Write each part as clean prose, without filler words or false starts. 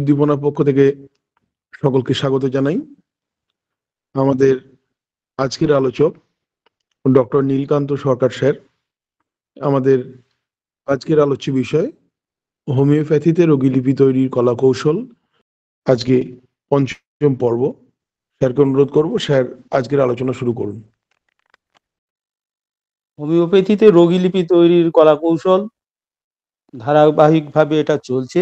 উদ্দীপনার পক্ষ থেকে সকলকে স্বাগত জানাই। আমাদের আজকের আলোচক ডক্টর নীলকান্ত সরকার স্যার। আমাদের আজকের আলোচ্য বিষয় হোমিওপ্যাথিতে রোগীলিপি তৈরির কলা কৌশল, আজকে পঞ্চম পর্ব। স্যারকে অনুরোধ করব, স্যার আজকের আলোচনা শুরু করুন। হোমিওপ্যাথিতে রোগীলিপি তৈরির কলা কৌশল ধারাবাহিকভাবে এটা চলছে।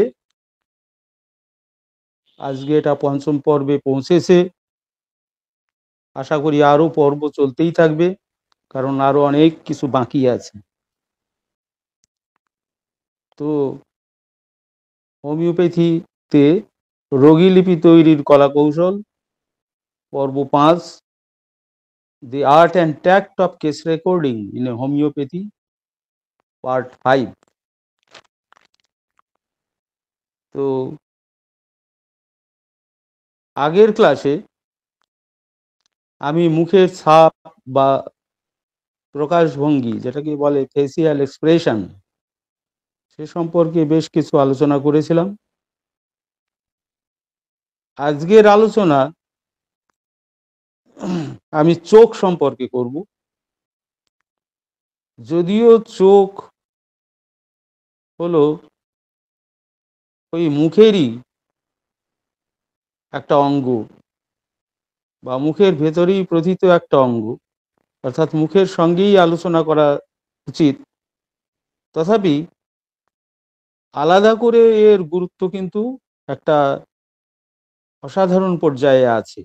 আজকে এটা পঞ্চম পর্বে পৌঁছেছে। আশা করি আরো পর্ব চলতেই থাকবে, কারণ আরো অনেক কিছু বাকি আছে। তো হোমিওপ্যাথিতে রোগীলিপি তৈরির কলা কৌশল পর্ব 5, The Art and Tact of Case Recording in a Homeopathy, Part 5। তো আগের ক্লাসে আমি মুখের ছাপ বা প্রকাশভঙ্গি, যেটাকে বলে ফেসিয়াল এক্সপ্রেশন, সে সম্পর্কে বেশ কিছু আলোচনা করেছিলাম। আজকের আলোচনা আমি চোখ সম্পর্কে করব। যদিও চোখ হলো ওই মুখেরই একটা অঙ্গ বা মুখের ভেতরেই প্রথিত একটা অঙ্গ, অর্থাৎ মুখের সঙ্গেই আলোচনা করা উচিত, তথাপি আলাদা করে এর গুরুত্ব কিন্তু একটা অসাধারণ পর্যায়ে আছে।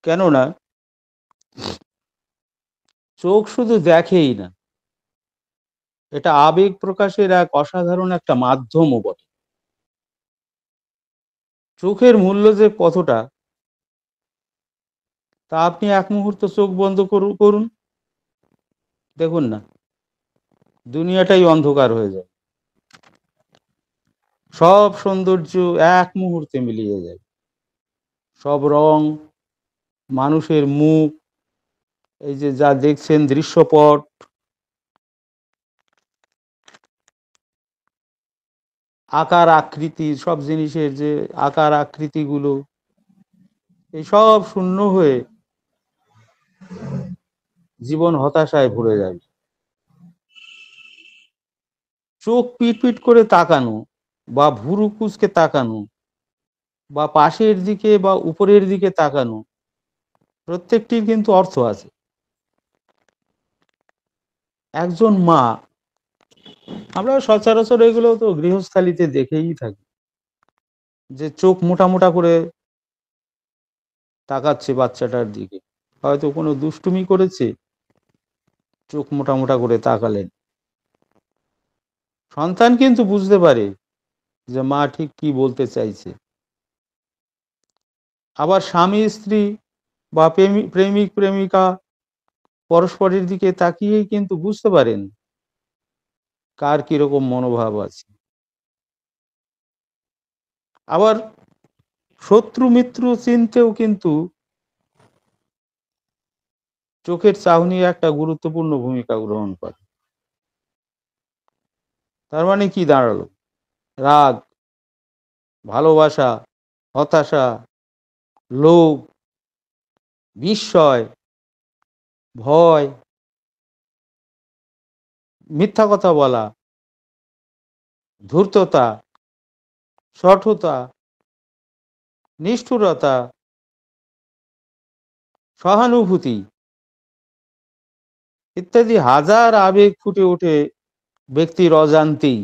কেননা চোখ শুধু দেখেই না, এটা আবেগ প্রকাশের এক অসাধারণ একটা মাধ্যমও বটে। চোখের মূল্য যে কতটা, তা আপনি এক মুহূর্ত চোখ বন্ধ করুন, দেখুন না, দুনিয়াটাই অন্ধকার হয়ে যায়, সব সৌন্দর্য এক মুহূর্তে মিলিয়ে যায়, সব রং, মানুষের মুখ, এই যে যা দেখছেন দৃশ্যপট, আকার আকৃতি, সব জিনিসের যে আকার আকৃতিগুলো, এই সব শূন্য হয়ে জীবন হতাশায় ভরে যাবে। চোখ পিট করে তাকানো বা ভুরু কুঁচকে তাকানো বা পাশের দিকে বা উপরের দিকে তাকানো, প্রত্যেকটির কিন্তু অর্থ আছে। একজন মা, আমরা সচরাচর এগুলো তো গৃহস্থালিতে দেখেই থাকি, যে চোখ মোটা মোটা করে তাকাচ্ছে বাচ্চাটার দিকে, হয়তো কোনো দুষ্টুমি করেছে, চোখ মোটা মোটা করে তাকালেন। সন্তান কিন্তু বুঝতে পারে যে মা ঠিক কি বলতে চাইছে। আবার স্বামী স্ত্রী বা প্রেমিক প্রেমিকা পরস্পরের দিকে তাকিয়েই কিন্তু বুঝতে পারেন কার কিরকম মনোভাব আছে। আবার শত্রু মিত্র চিনতেও কিন্তু চোখের চাহনি একটা গুরুত্বপূর্ণ ভূমিকা গ্রহণ করে। তার মানে কি দাঁড়ালো? রাগ, ভালোবাসা, হতাশা, লোভ, বিস্ময়, ভয়, মিথ্যা কথা বলা, ধূর্ততা, শঠতা, নিষ্ঠুরতা, সহানুভূতি ইত্যাদি হাজার আবেগ ফুটে ওঠে ব্যক্তির অজান্তেই,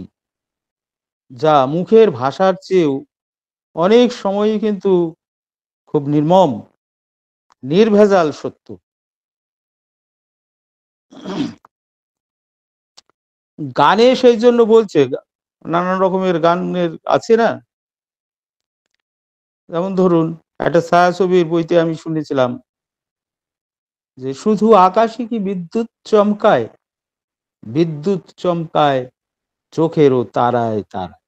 যা মুখের ভাষার চেয়েও অনেক সময়ই কিন্তু খুব নির্মম, নির্ভেজাল সত্য। গানে সেই জন্য বলছে, নানান রকমের গানের আছে না, যেমন ধরুন একটা ছায়াছবির বইতে আমি শুনেছিলাম যে শুধু আকাশে কি বিদ্যুৎ চমকায়, বিদ্যুৎ চমকায় চোখেরও তারায় তারায়।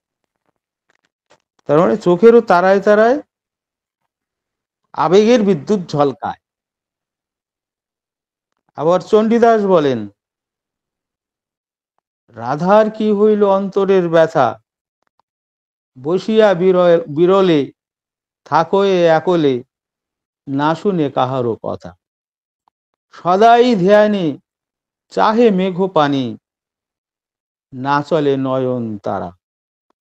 তার মানে চোখেরও তারায় তারায় আবেগের বিদ্যুৎ ঝলকায়। আবার চণ্ডীদাস বলেন, রাধার কি হইল অন্তরের ব্যথা, বসিয়া বিরলে থাকো এ একলে, না শুনে কাহারও কথা। সদাই ধ্যানে চাহে মেঘ পানি, না চলে নয়ন তারা।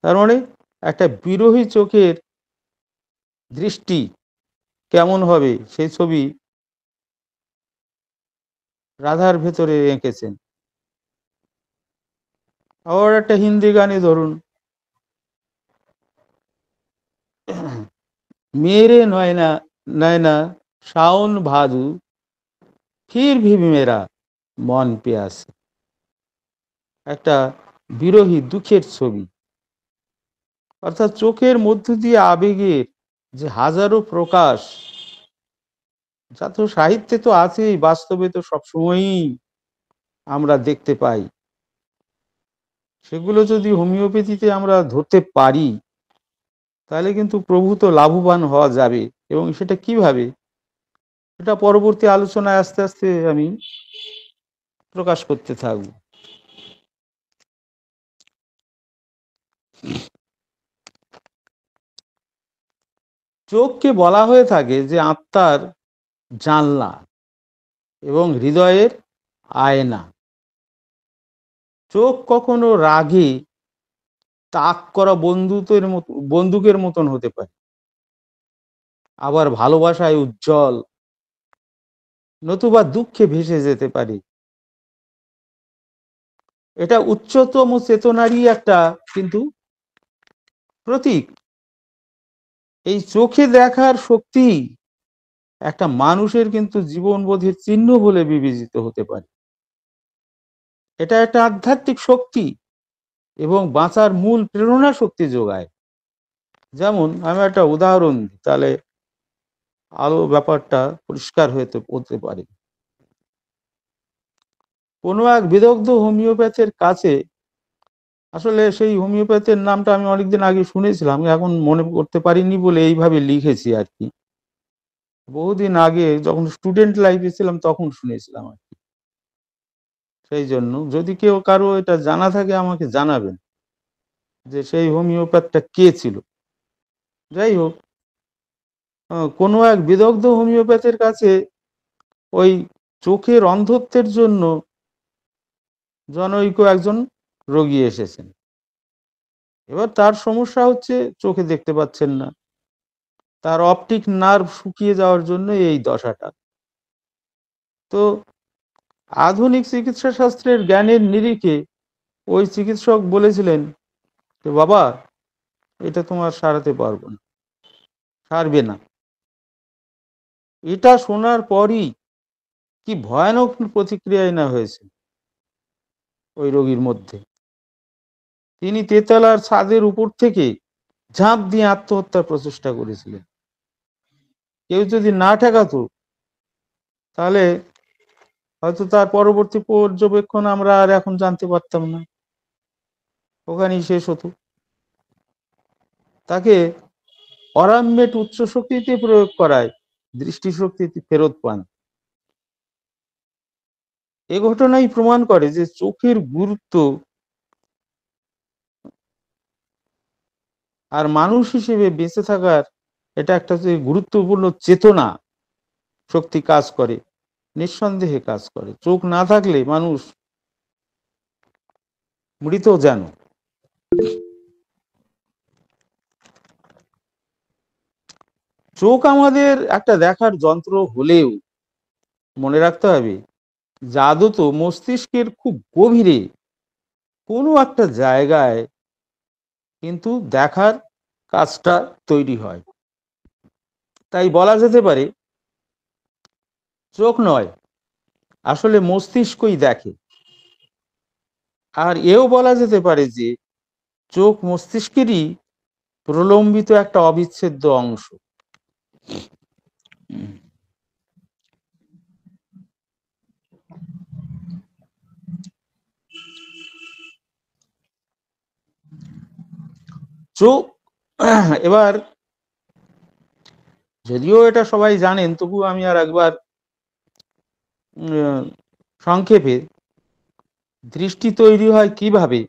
তার মানে একটা বিরহী চোখের দৃষ্টি কেমন হবে সেই ছবি রাধার ভেতরে এঁকেছেন। আবার একটা হিন্দি গানে ধরুন, मेरे नैना नैना सावन भादु, फिर भी मेरा মন পেয়াছে। একটা বিরহী দুঃখের ছবি, অর্থাৎ চোখের মধ্য দিয়ে আবেগের যে হাজারো প্রকাশ, যা তো সাহিত্যে তো আছেই, বাস্তবে তো সবসময়ই আমরা দেখতে পাই। সেগুলো যদি হোমিওপ্যাথিতে আমরা ধরতে পারি, তাহলে কিন্তু প্রভূত লাভবান হওয়া যাবে। এবং সেটা কিভাবে, এটা পরবর্তী আলোচনায় আস্তে আস্তে আমি প্রকাশ করতে থাকব। চোখকে বলা হয়ে থাকে যে আত্মার জানলা এবং হৃদয়ের আয়না। চোখ কখনো রাগে তাক করা বন্দুকের মতন হতে পারে, আবার ভালোবাসায় উজ্জ্বল, নতুবা দুঃখে ভেসে যেতে পারে। এটা উচ্চতম চেতনারই একটা কিন্তু প্রতীক। এই চোখে দেখার শক্তি একটা মানুষের কিন্তু জীবনবোধের চিহ্ন বলে বিবেচিত হতে পারে। এটা একটা আধ্যাত্মিক শক্তি এবং বাঁচার মূল প্রেরণা শক্তি যোগায়। যেমন আমি একটা উদাহরণ দিই, তাহলে আরো ব্যাপারটা পরিষ্কার হতে পারে। কোনো এক বিদগ্ধ হোমিওপ্যাথের কাছে, আসলে সেই হোমিওপ্যাথের নামটা আমি অনেকদিন আগে শুনেছিলাম, এখন মনে করতে পারিনি বলে এইভাবে লিখেছি আর কি। বহুদিন আগে যখন স্টুডেন্ট লাইফে ছিলাম তখন শুনেছিলাম আর কি। সেই জন্য যদি কেউ কারো এটা জানা থাকে আমাকে জানাবেন যে সেই হোমিওপ্যাথটা কে ছিল। যাই হোক, কোনো এক বিদগ্ধ হোমিওপ্যাথের কাছে ওই চোখের অন্ধত্বের জন্য জনৈক একজন রোগী এসেছেন। এবার তার সমস্যা হচ্ছে চোখে দেখতে পাচ্ছেন না, তার অপটিক নার্ভ শুকিয়ে যাওয়ার জন্য এই দশাটা। তো আধুনিক চিকিৎসা শাস্ত্রের জ্ঞানের নিরিখে ওই চিকিৎসক বলেছিলেন যে বাবা, এটা তোমার সারাতে পারবো না, সারবে না। এটা শোনার পরই কি ভয়ানক প্রতিক্রিয়াই না হয়েছে ওই রোগীর মধ্যে। তিনি তেতলার ছাদের উপর থেকে ঝাঁপ দিয়ে আত্মহত্যার প্রচেষ্টা করেছিলেন। কেউ যদি না ঠেকাতো তাহলে হয়তো তার পরবর্তী পর্যবেক্ষণ আমরা আর এখন জানতে পারতাম না, ওখানেই শেষ হতো। তাকে অরামমেট উচ্চ শক্তিতে প্রয়োগ করায় দৃষ্টিশক্তি ফেরত পান। এ ঘটনাই প্রমাণ করে যে চোখের গুরুত্ব আর মানুষ হিসেবে বেঁচে থাকার এটা একটা যে গুরুত্বপূর্ণ চেতনা শক্তি কাজ করে, নিঃসন্দেহে কাজ করে। চোখ না থাকলে মানুষ মৃত যেন। চোখ আমাদের একটা দেখার যন্ত্র হলেও মনে রাখতে হবে জাদু তো মস্তিষ্কের খুব গভীরে কোনো একটা জায়গায় কিন্তু দেখার কাজটা তৈরি হয়। তাই বলা যেতে পারে চোখ নয়, আসলে মস্তিষ্কই দেখে। আর এও বলা যেতে পারে যে চোখ মস্তিষ্কেরই প্রলম্বিত একটা অবিচ্ছেদ্য অংশ। চোখ এবার যদিও এটা সবাই জানেন, তবু আমি আর একবার সংক্ষেপে দৃষ্টি তৈরি হয় কিভাবে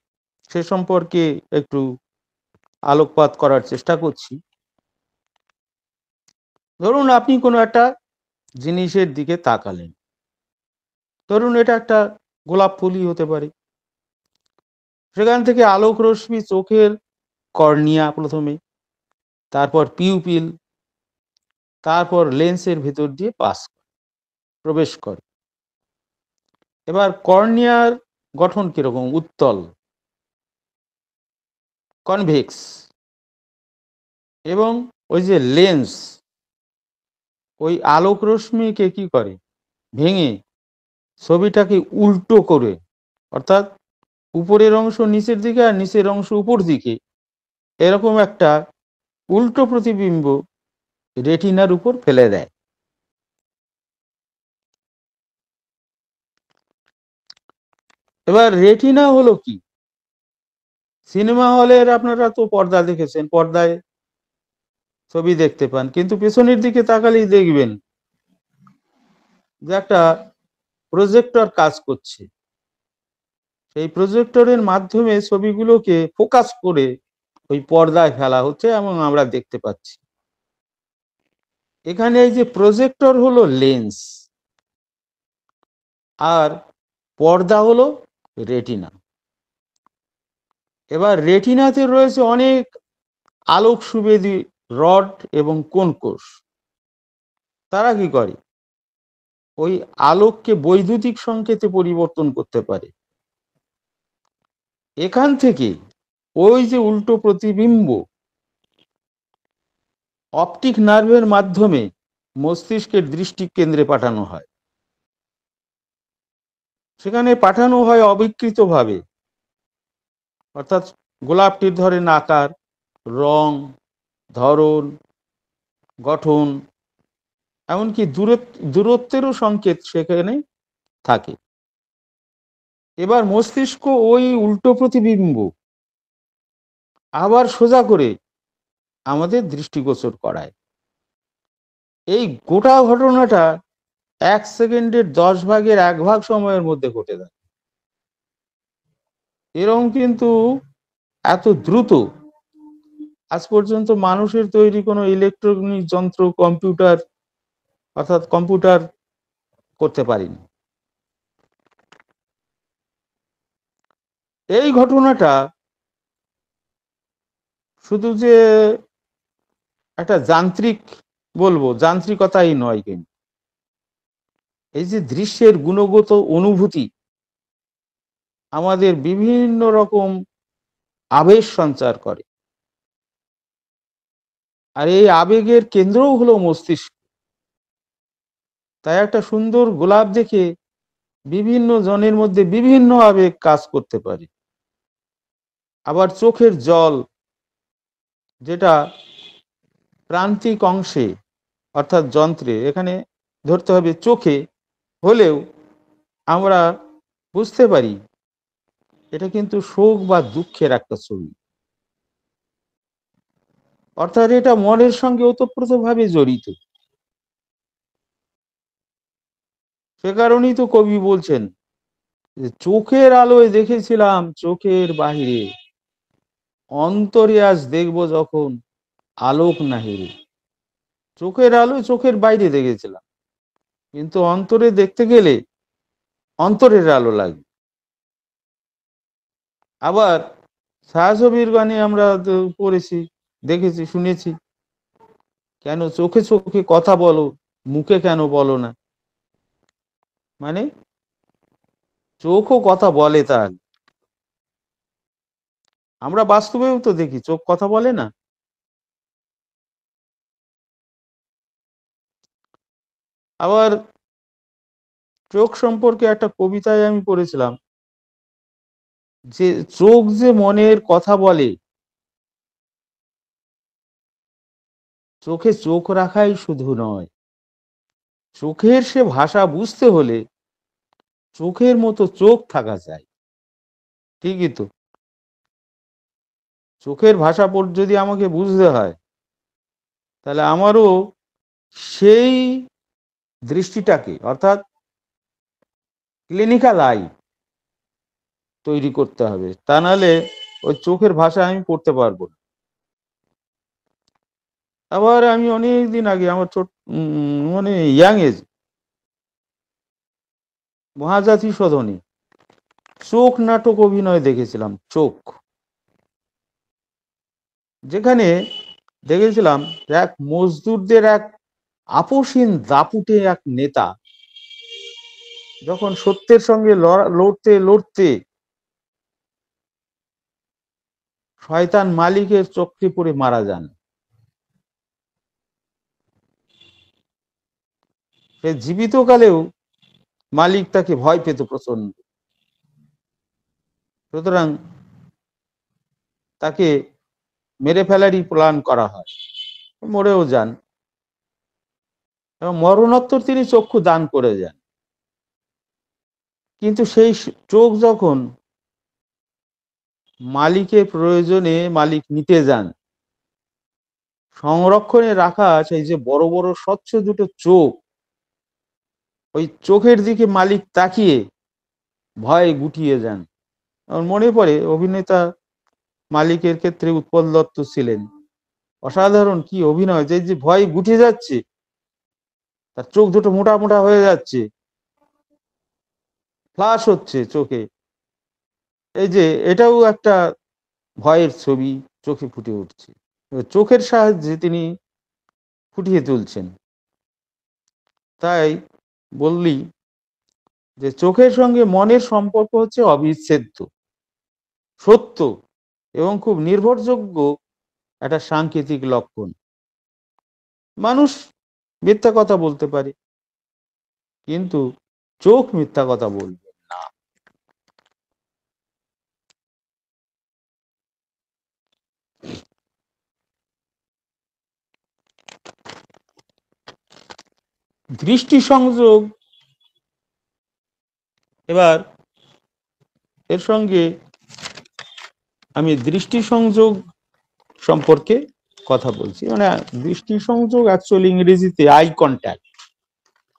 সে সম্পর্কে একটু আলোকপাত করার চেষ্টা করছি। ধরুন আপনি কোনো একটা জিনিসের দিকে তাকালেন, ধরুন এটা একটা গোলাপ ফুলই হতে পারে। সেখান থেকে আলোক রশ্মি চোখের কর্নিয়া প্রথমে, তারপর পিউপিল, তারপর লেন্সের ভেতর দিয়ে প্রবেশ করে। এবার কর্নিয়ার গঠন কিরকম? উত্তল, কনভেক্স। এবং ওই যে লেন্স, ওই আলোক রশ্মিকে কি করে? ভেঙে ছবিটাকে উল্টো করে, অর্থাৎ উপরের অংশ নিচের দিকে আর নিচের অংশ উপর দিকে, এরকম একটা উল্টো প্রতিবিম্ব রেটিনার উপর ফেলে দেয়। এবার রেটিনা হলো কি? সিনেমা হলের আপনারা তো পর্দা দেখেছেন, পর্দায় ছবি দেখতে পান, কিন্তু পেছনের দিকে তাকালেই দেখবেন যে একটা প্রজেক্টর কাজ করছে। সেই প্রজেক্টরের মাধ্যমে ছবিগুলোকে ফোকাস করে ওই পর্দায় ফেলা হচ্ছে এবং আমরা দেখতে পাচ্ছি। এখানে এই যে প্রজেক্টর হলো লেন্স, আর পর্দা হলো রেটিনা। এবার রেটিনাতে রয়েছে অনেক আলোক সুবেদী রড এবং কোন কোষ। তারা কি করে? ওই আলোককে বৈদ্যুতিক সংকেতে পরিবর্তন করতে পারে। এখান থেকে ওই যে উল্টো প্রতিবিম্ব অপটিক নার্ভের মাধ্যমে মস্তিষ্কের দৃষ্টি কেন্দ্রে পাঠানো হয়। সেখানে পাঠানো হয় অবিকৃতভাবে, অর্থাৎ গোলাপটির ধরেন আকার, রং, ধরন, গঠন, এমনকি দূরত্বেরও সংকেত সেখানে থাকে। এবার মস্তিষ্ক ওই উল্টো প্রতিবিম্ব আবার সোজা করে আমাদের দৃষ্টিগোচর করায়। এই গোটা ঘটনাটা 1 সেকেন্ডের 1/10 সময়ের মধ্যে ঘটে যায়। এরকম কিন্তু এত দ্রুত আজ পর্যন্ত মানুষের তৈরি কোনো ইলেকট্রনিক যন্ত্র, কম্পিউটার, অর্থাৎ কম্পিউটার করতে পারেনি। এই ঘটনাটা শুধু যে একটা যান্ত্রিক, বলবো যান্ত্রিকতাই নয়, কিন্তু এই যে দৃশ্যের গুণগত অনুভূতি আমাদের বিভিন্ন রকম আবেশ সঞ্চার করে। আর এই আবেগের কেন্দ্রও হলো মস্তিষ্ক। তাই একটা সুন্দর গোলাপ দেখে বিভিন্ন জনের মধ্যে বিভিন্ন আবেগ কাজ করতে পারে। আবার চোখের জল, যেটা প্রান্তিক অংশে অর্থাৎ যন্ত্রে, এখানে ধরতে হবে চোখে, হলেও আমরা বুঝতে পারি এটা কিন্তু শোক বা দুঃখের একটা ছবি। অর্থাৎ এটা মনের সঙ্গে ওতপ্রোতভাবে জড়িত। সে কারণেই তো কবি বলছেন যে চোখের আলোয় দেখেছিলাম চোখের বাহিরে, অন্তরে আজ দেখবো যখন আলোক নাহিরে। চোখের আলোয় চোখের বাইরে দেখেছিলাম, কিন্তু অন্তরে দেখতে গেলে অন্তরের আলো লাগে। আবার ছায়াছবির গানে আমরা পড়েছি, দেখেছি, শুনেছি, কেন চোখে চোখে কথা বলো, মুখে কেন বলো না। মানে চোখও কথা বলে। তার আমরা বাস্তবেও তো দেখি চোখ কথা বলে না। আবার চোখ সম্পর্কে একটা কবিতায় আমি পড়েছিলাম যে চোখ যে মনের কথা বলে, চোখে চোখ রাখাই শুধু নয়, চোখের সে ভাষা বুঝতে হলে চোখের মতো চোখ থাকা চাই। ঠিকই তো। চোখের ভাষা যদি আমাকে বুঝতে হয়, তাহলে আমারও সেই দৃষ্টিটাকে, অর্থাৎ ক্লিনিক্যাল আই তৈরি করতে হবে। তা নাহলে ওই চোখের ভাষা আমি পড়তে পারবো না। আবার আমি অনেক দিন আগে আমার ছোট মানে ইয়াং এজ মহাজাতি শোধনী চোখ নাটক অভিনয় দেখেছিলাম। চোখ, যেখানে দেখেছিলাম এক মজদুরদের এক আপসহীন দাপুটে এক নেতা যখন সত্যের সঙ্গে লড়তে লড়তে শয়তান মালিকের চোখে পড়ে মারা যান। সে জীবিতকালেও মালিক তাকে ভয় পেত প্রচন্ড, সুতরাং তাকে মেরে ফেলারই প্ল্যান করা হয়, মরেও যান এবং মরণোত্তর তিনি চক্ষু দান করে যান। কিন্তু সেই চোখ যখন মালিকের প্রয়োজনে মালিক নিতে যান, সংরক্ষণে রাখা সেই যে বড় বড় স্বচ্ছ দুটো চোখ, ওই চোখের দিকে মালিক তাকিয়ে ভয়ে গুটিয়ে যান। আমার মনে পড়ে অভিনেতা মালিকের ক্ষেত্রে উৎপল দত্ত ছিলেন, অসাধারণ কি অভিনয়! যে যে ভয় গুটিয়ে যাচ্ছে, তার চোখ দুটো মোটা মোটা হয়ে যাচ্ছে, ফ্লাশ হচ্ছে চোখে, এই যে এটাও একটা ভয়ের ছবি চোখে ফুটে উঠছে, চোখের সাহায্যে তিনি ফুটিয়ে তুলছেন। তাই বললি যে চোখের সঙ্গে মনের সম্পর্ক হচ্ছে অবিচ্ছেদ্য, সত্য এবং খুব নির্ভরযোগ্য একটা সাংকেতিক লক্ষণ। মানুষ মিথ্যা কথা বলতে পারে, কিন্তু চোখ মিথ্যা কথা বলবে না। দৃষ্টি সংযোগ, এবার এর সঙ্গে আমি দৃষ্টি সংযোগ সম্পর্কে কথা বলছি। মানে দৃষ্টি সংযোগ অ্যাকচুয়ালি ইংরেজিতে আই কন্ট্যাক্ট।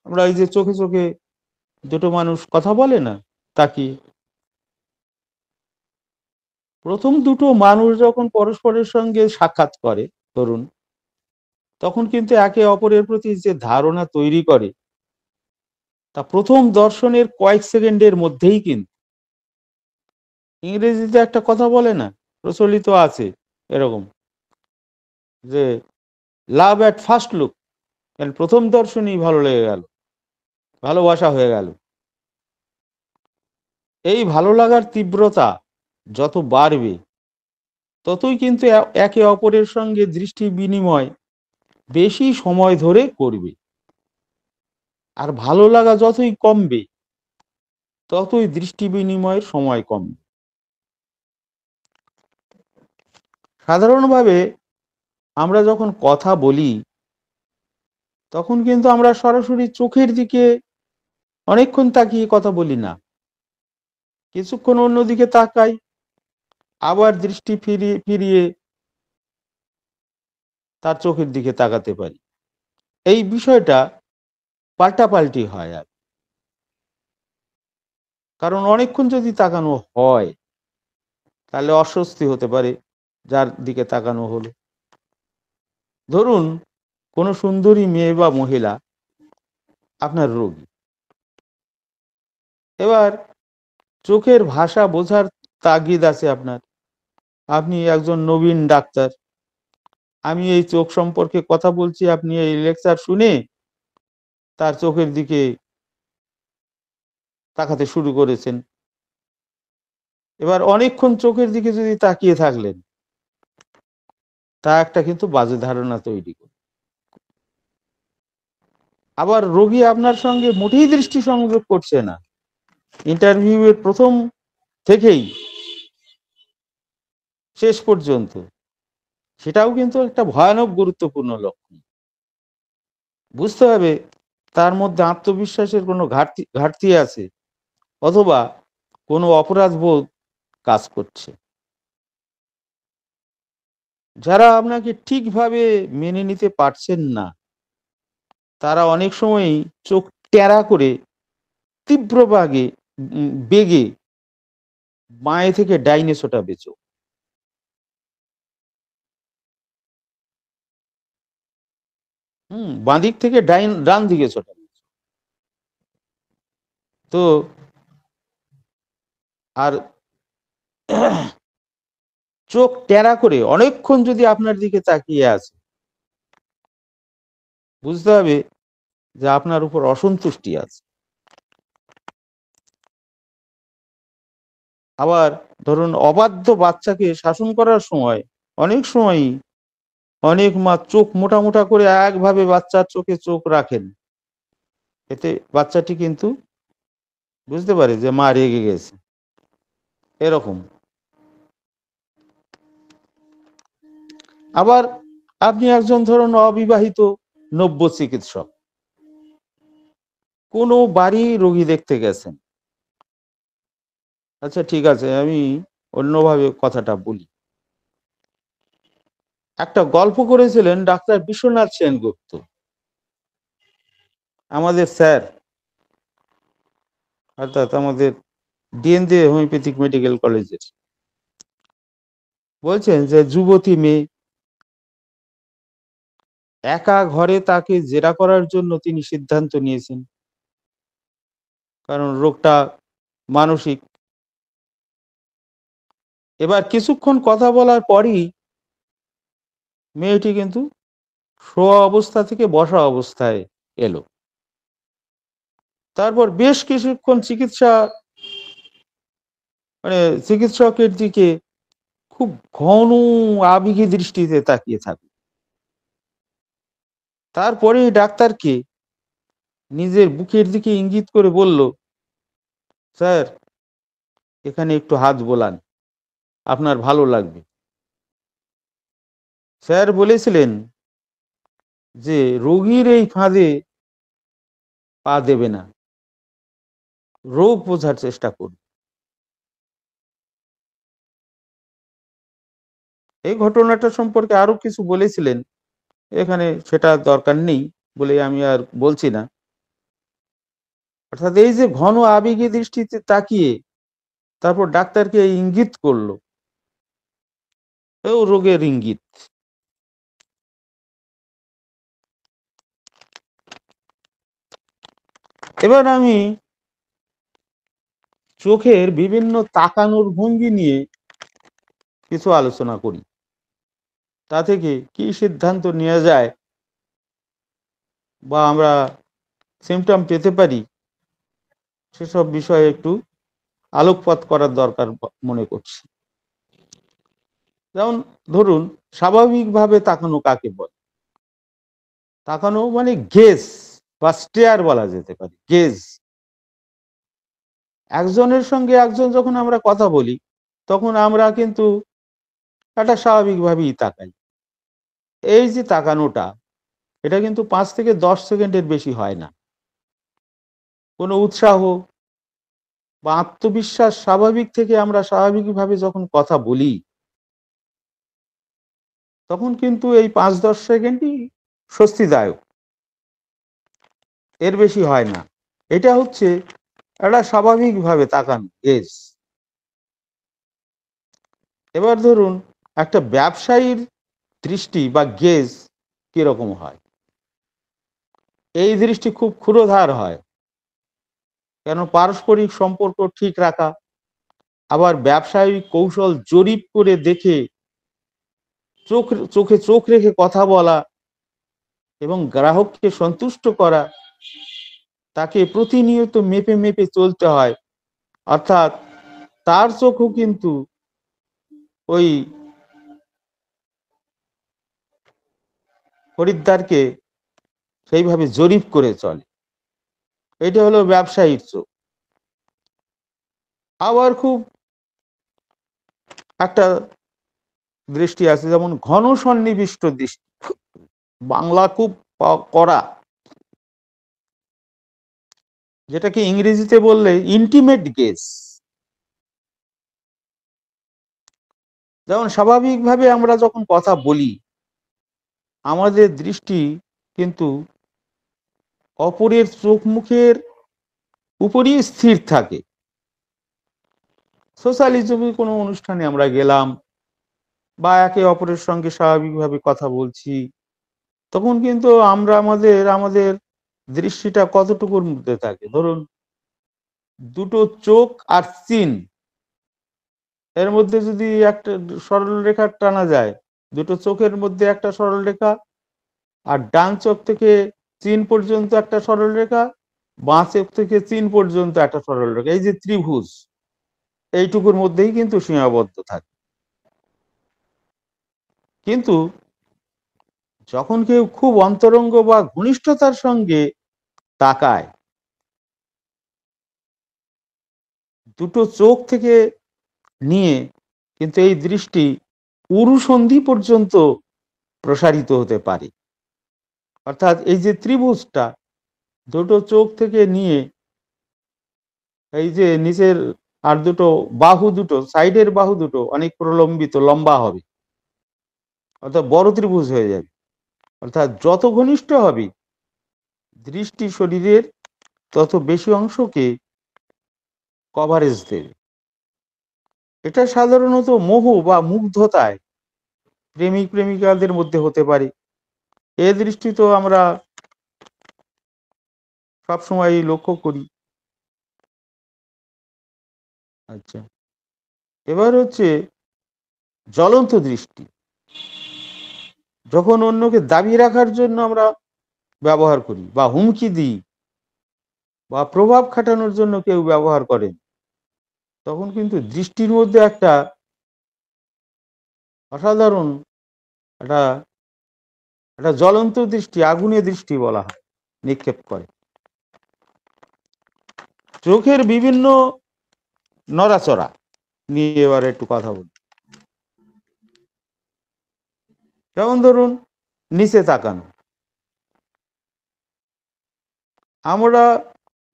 আমরা এই যে চোখে চোখে দুটো মানুষ কথা বলে না, তাকি প্রথম দুটো মানুষ যখন পরস্পরের সঙ্গে সাক্ষাৎ করে ধরুন, তখন কিন্তু একে অপরের প্রতি যে ধারণা তৈরি করে তা প্রথম দর্শনের কয়েক সেকেন্ডের মধ্যেই। কিন্তু ইংরেজিতে একটা কথা বলে না, প্রচলিত আছে এরকম, যে লাভ অ্যাট ফার্স্ট লুক, প্রথম দর্শনেই ভালো লেগে গেল, ভালোবাসা হয়ে গেল। এই ভালো লাগার তীব্রতা যত বাড়বে, ততই কিন্তু একে অপরের সঙ্গে দৃষ্টি বিনিময় বেশি সময় ধরে করবে। আর ভালো লাগা যতই কমবে, ততই দৃষ্টি বিনিময়ের সময় কমবে। সাধারণভাবে আমরা যখন কথা বলি, তখন কিন্তু আমরা সরাসরি চোখের দিকে অনেকক্ষণ তাকিয়ে কথা বলি না, কিছুক্ষণ অন্যদিকে তাকাই, আবার দৃষ্টি ফিরিয়ে ফিরিয়ে তার চোখের দিকে তাকাতে পারি। এই বিষয়টা পাল্টাপাল্টি হয়। আর কারণ অনেকক্ষণ যদি তাকানো হয়, তাহলে অস্বস্তি হতে পারে যার দিকে তাকানো হলো। ধরুন কোনো সুন্দরী মেয়ে বা মহিলা আপনার রোগী, এবার চোখের ভাষা বোঝার তাগিদ আছে আপনার, আপনি একজন নবীন ডাক্তার, আমি এই চোখ সম্পর্কে কথা বলছি, আপনি এই লেকচার শুনে তার চোখের দিকে তাকাতে শুরু করেছেন। এবার অনেকক্ষণ চোখের দিকে যদি তাকিয়ে থাকলেন, তা একটা কিন্তু বাজে ধারণা তৈরি করে। আবার রোগী আপনার সঙ্গে মোটেই দৃষ্টি সংযোগ করছে না, ইন্টারভিউয়ের প্রথম থেকেই শেষ পর্যন্ত, সেটাও কিন্তু একটা ভয়ানক গুরুত্বপূর্ণ লক্ষণ। বুঝতে হবে তার মধ্যে আত্মবিশ্বাসের কোনো ঘাটতি আছে, অথবা কোনো অপরাধ বোধ কাজ করছে। যারা আপনাকে ঠিকভাবে মেনে নিতে পারছেন না, তারা অনেক সময়ই চোখ টেরা করে তীব্র বেগে বাঁয়ে থেকে ডাইনে ছোটাবে চোখ। বাঁ দিক থেকে ডান দিকে ছোটাবে। তো আর চোখ টেরা করে অনেকক্ষণ যদি আপনার দিকে তাকিয়ে আছে, বুঝতে হবে যে আপনার উপর অসন্তুষ্টি আছে। আবার ধরুন অবাধ্য বাচ্চাকে শাসন করার সময় অনেক সময়ই অনেক মা চোখ মোটা মোটা করে একভাবে বাচ্চার চোখে চোখ রাখেন, এতে বাচ্চাটি কিন্তু বুঝতে পারে যে মা রেগে গেছে, এরকম। আবার আপনি একজন ধরুন অবিবাহিত নব্য চিকিৎসক, কোনো বাড়ি রোগী দেখতে গেছেন। আচ্ছা ঠিক আছে, আমি অন্যভাবে কথাটা বলি। একটা গল্প করেছিলেন ডাক্তার বিশ্বনাথ সেনগুপ্ত, আমাদের স্যার, অর্থাৎ আমাদের ডিএনডি হোমিওপ্যাথিক মেডিকেল কলেজের। বলছেন যে যুবতী মেয়ে, একা ঘরে তাকে জেরা করার জন্য তিনি সিদ্ধান্ত নিয়েছেন, কারণ রোগটা মানসিক। এবার কিছুক্ষণ কথা বলার পরই মেয়েটি কিন্তু শোয়া অবস্থা থেকে বসা অবস্থায় এলো। তারপর বেশ কিছুক্ষণ চিকিৎসকের দিকে খুব ঘন আবেগী দৃষ্টিতে তাকিয়ে থাকে। তারপরে ডাক্তারকে নিজের বুকের দিকে ইঙ্গিত করে বলল, স্যার এখানে একটু হাত বোলান, আপনার ভালো লাগবে। স্যার বলেছিলেন যে রোগীর এই ফাঁদে পা দেবে না, রোগ বোঝার চেষ্টা করবে। এই ঘটনাটা সম্পর্কে আরো কিছু বলেছিলেন, এখানে সেটা দরকার নেই বলে আমি আর বলছি না। অর্থাৎ এই যে ঘন আবেগী দৃষ্টিতে তাকিয়ে তারপর ডাক্তারকে ইঙ্গিত করলো, এও রোগের ইঙ্গিত। এবার আমি চোখের বিভিন্ন তাকানোর ভঙ্গি নিয়ে কিছু আলোচনা করি, তা থেকে কি সিদ্ধান্ত নেওয়া যায় বা আমরা সিমটম পেতে পারি, সেসব বিষয়ে একটু আলোকপাত করার দরকার মনে করছি। যেমন ধরুন, স্বাভাবিকভাবে তাকানো কাকে বলে? তাকানো মানে গেজ বা স্টেয়ার বলা যেতে পারে। গেজ, একজনের সঙ্গে একজন যখন আমরা কথা বলি তখন আমরা কিন্তু একটা স্বাভাবিকভাবেই তাকাই। এই যে তাকানোটা, এটা কিন্তু 5 থেকে 10 সেকেন্ডের বেশি হয় না। কোনো উৎসাহ বা আত্মবিশ্বাস স্বাভাবিক থেকে আমরা স্বাভাবিকভাবে যখন কথা বলি তখন কিন্তু এই 5-10 সেকেন্ডই স্বস্তিদায়ক, এর বেশি হয় না। এটা হচ্ছে একটা স্বাভাবিকভাবে তাকানো, গেজ। এবার ধরুন একটা ব্যবসায়ীর দৃষ্টি বা গেজ কিরকম হয়? এই দৃষ্টি খুব ক্ষুরধার হয়, কেন পারস্পরিক সম্পর্ক ঠিক রাখা, আবার ব্যবসায়িক কৌশল জরিপ করে দেখে চোখে চোখ রেখে কথা বলা এবং গ্রাহককে সন্তুষ্ট করা, তাকে প্রতিনিয়ত মেপে মেপে চলতে হয়। অর্থাৎ তার চোখও কিন্তু ওই খরিদ্দারকে সেইভাবে জরিপ করে চলে। এটা হলো ব্যবসায়ীর চোখ। আবার খুব একটা দৃষ্টি আছে, যেমন ঘন সন্নিবিষ্ট দৃষ্টি, বাংলা খুব কড়া, যেটাকে ইংরেজিতে বললে ইন্টিমেট গেজ। যেমন স্বাভাবিকভাবে আমরা যখন কথা বলি আমাদের দৃষ্টি কিন্তু অপরের চোখ মুখের উপরই স্থির থাকে। সোশ্যালিজমে কোনো অনুষ্ঠানে আমরা গেলাম বা একে অপরের সঙ্গে স্বাভাবিকভাবে কথা বলছি, তখন কিন্তু আমরা আমাদের আমাদের দৃষ্টিটা কতটুকুর মধ্যে থাকে, ধরুন দুটো চোখ আর চিন, এর মধ্যে যদি একটা সরল রেখা টানা যায়, দুটো চোখের মধ্যে একটা সরল রেখা, আর ডান চোখ থেকে চিন পর্যন্ত একটা সরল রেখা, বাঁ চোখ থেকে চিন পর্যন্ত একটা সরল রেখা, এই যে ত্রিভুজ, এইটুকুর মধ্যেই কিন্তু সীমাবদ্ধ থাকে। কিন্তু যখন কেউ খুব অন্তরঙ্গ বা ঘনিষ্ঠতার সঙ্গে তাকায়, দুটো চোখ থেকে নিয়ে কিন্তু এই দৃষ্টি উরুসন্ধি পর্যন্ত প্রসারিত হতে পারে। অর্থাৎ এই যে ত্রিভুজটা দুটো চোখ থেকে নিয়ে এই যে নিচের আর দুটো বাহু, দুটো সাইডের বাহু দুটো অনেক প্রলম্বিত, লম্বা হবে, অর্থাৎ বড় ত্রিভুজ হয়ে যাবে। অর্থাৎ যত ঘনিষ্ঠ হবে দৃষ্টি শরীরের তত বেশি অংশকে কভারেজ দেবে। এটা সাধারণত মোহ বা মুগ্ধতায় প্রেমিক প্রেমিকাদের মধ্যে হতে পারে। এ দৃষ্টি তো আমরা সবসময় লক্ষ্য করি। আচ্ছা, এবার হচ্ছে জ্বলন্ত দৃষ্টি। যখন অন্যকে দাবিয়ে রাখার জন্য আমরা ব্যবহার করি বা হুমকি দিই বা প্রভাব খাটানোর জন্য কেউ ব্যবহার করেন, তখন কিন্তু দৃষ্টির মধ্যে একটা অসাধারণ একটা একটা জ্বলন্ত দৃষ্টি, আগুনের দৃষ্টি বলা হয়, নিক্ষেপ করে। চোখের বিভিন্ন নড়াচড়া নিয়ে এবার একটু কথা বলি। যেমন ধরুন নিচে তাকানো। আমরা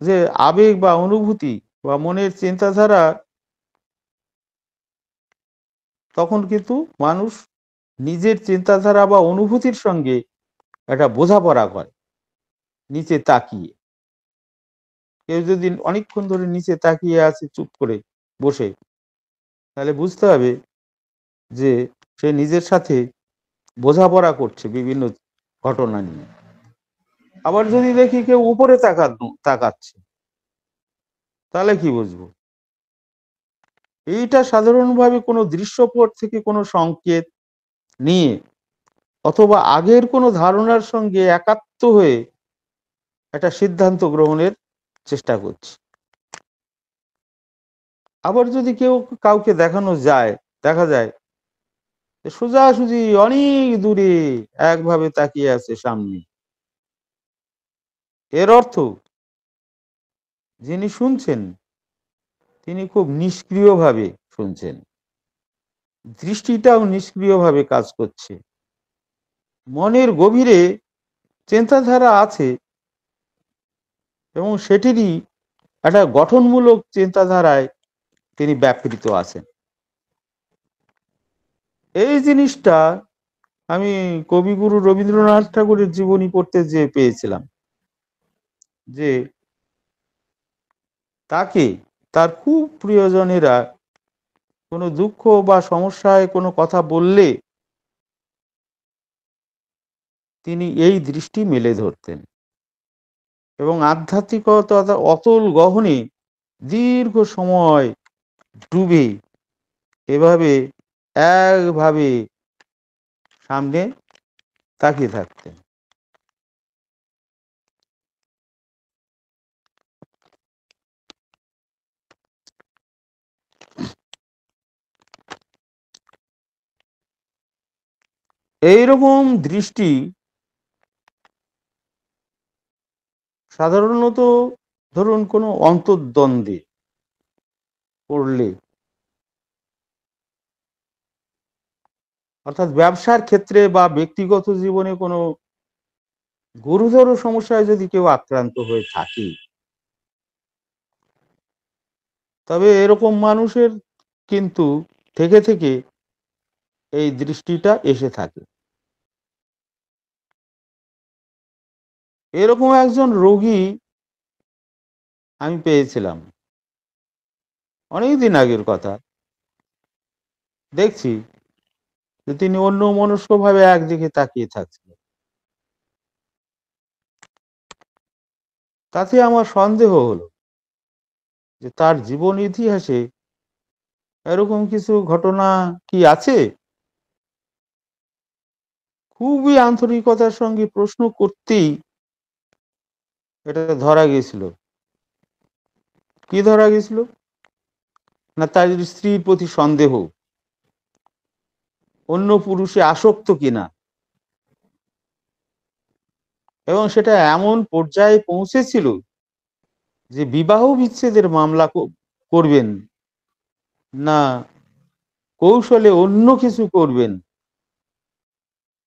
যে আবেগ বা অনুভূতি বা মনের চিন্তাধারা, তখন কিন্তু মানুষ নিজের চিন্তাধারা বা অনুভূতির সঙ্গে একটা বোঝাপড়া করে নিচে তাকিয়ে। কেউ যদি অনেকক্ষণ ধরে নিচে তাকিয়ে আছে চুপ করে বসে, তাহলে বুঝতে হবে যে সে নিজের সাথে বোঝাপড়া করছে বিভিন্ন ঘটনা নিয়ে। আবার যদি দেখি কেউ উপরে তাকাচ্ছে, তাহলে কি বুঝবো? এইটা সাধারণভাবে কোনো দৃশ্যপট থেকে কোনো সংকেত নিয়ে অথবা আগের কোনো ধারণার সঙ্গে একাত্ম হয়ে একটা সিদ্ধান্ত গ্রহণের চেষ্টা করছে। আবার যদি কাউকে দেখা যায় সোজাসুজি অনেক দূরে একভাবে তাকিয়ে আছে সামনে, এর অর্থ যিনি শুনছেন তিনি খুব নিষ্ক্রিয়ভাবে শুনছেন, দৃষ্টিটাও নিষ্ক্রিয়ভাবে কাজ করছে, মনের গভীরে চিন্তাধারা আছে এবং সেটিরই একটা গঠনমূলক চিন্তাধারায় তিনি ব্যাপৃত আছেন। এই জিনিসটা আমি কবিগুরু রবীন্দ্রনাথ ঠাকুরের জীবনী পড়তে যেয়ে পেয়েছিলাম, যে তাকে তার খুব প্রিয়জনেরা কোনো দুঃখ বা সমস্যায় কোনো কথা বললে তিনি এই দৃষ্টি মেলে ধরতেন এবং আধ্যাত্মিকতা অতল গহনে দীর্ঘ সময় ডুবে এভাবে একভাবে সামনে তাকিয়ে থাকতেন। এইরকম দৃষ্টি সাধারণত ধরুন কোনো অন্তর্দ্বন্দ্বে পড়লে, অর্থাৎ ব্যবসার ক্ষেত্রে বা ব্যক্তিগত জীবনে কোনো গুরুতর সমস্যায় যদি কেউ আক্রান্ত হয়ে থাকে, তবে এরকম মানুষের কিন্তু থেকে থেকে এই দৃষ্টিটা এসে থাকে। এরকম একজন রোগী আমি পেয়েছিলাম, অনেকদিন আগের কথা। দেখছি যে তিনি অন্য মনস্কভাবে একদিকে তাকিয়ে থাকছিলেন। তাতে আমার সন্দেহ হলো যে তার জীবন ইতিহাসে এরকম কিছু ঘটনা কি আছে। খুবই আন্তরিকতার সঙ্গে প্রশ্ন করতেই এটা ধরা গেছিল। কি ধরা গেছিল? না, তার স্ত্রীর প্রতি সন্দেহ, অন্য পুরুষে আসক্ত কিনা, এবং সেটা এমন পর্যায়ে পৌঁছেছিল যে বিবাহ বিচ্ছেদের মামলা করবেন না কৌশলে অন্য কিছু করবেন,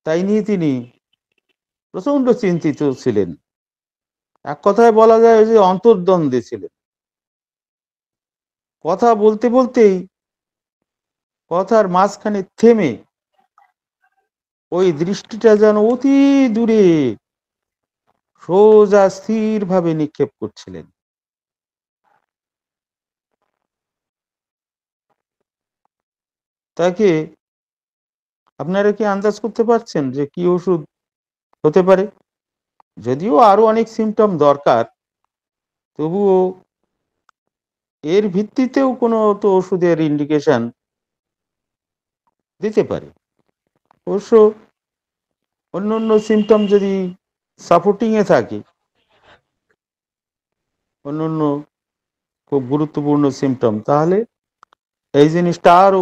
তাই নিয়ে তিনি প্রচন্ড চিন্তিত ছিলেন। এক কথায় বলা যায় যে অন্তর্দ্বন্দ্বে ছিলেন। কথা বলতে বলতেই কথার মাঝখানে থেমে ওই দৃষ্টিটা যেন অতি দূরে সোজা স্থির ভাবে নিক্ষেপ করছিলেন। তাকে আপনারা কি আন্দাজ করতে পারছেন যে কি ওষুধ হতে পারে? যদিও আরো অনেক সিমটম দরকার, তবুও এর ভিত্তিতেও কোনো তো ওষুধের ইন্ডিকেশন দিতে পারে। অবশ্য অন্য অন্য সিমটম যদি সাপোর্টিং এ থাকে, অন্য অন্য খুব গুরুত্বপূর্ণ সিমটম, তাহলে এই জিনিসটা আরো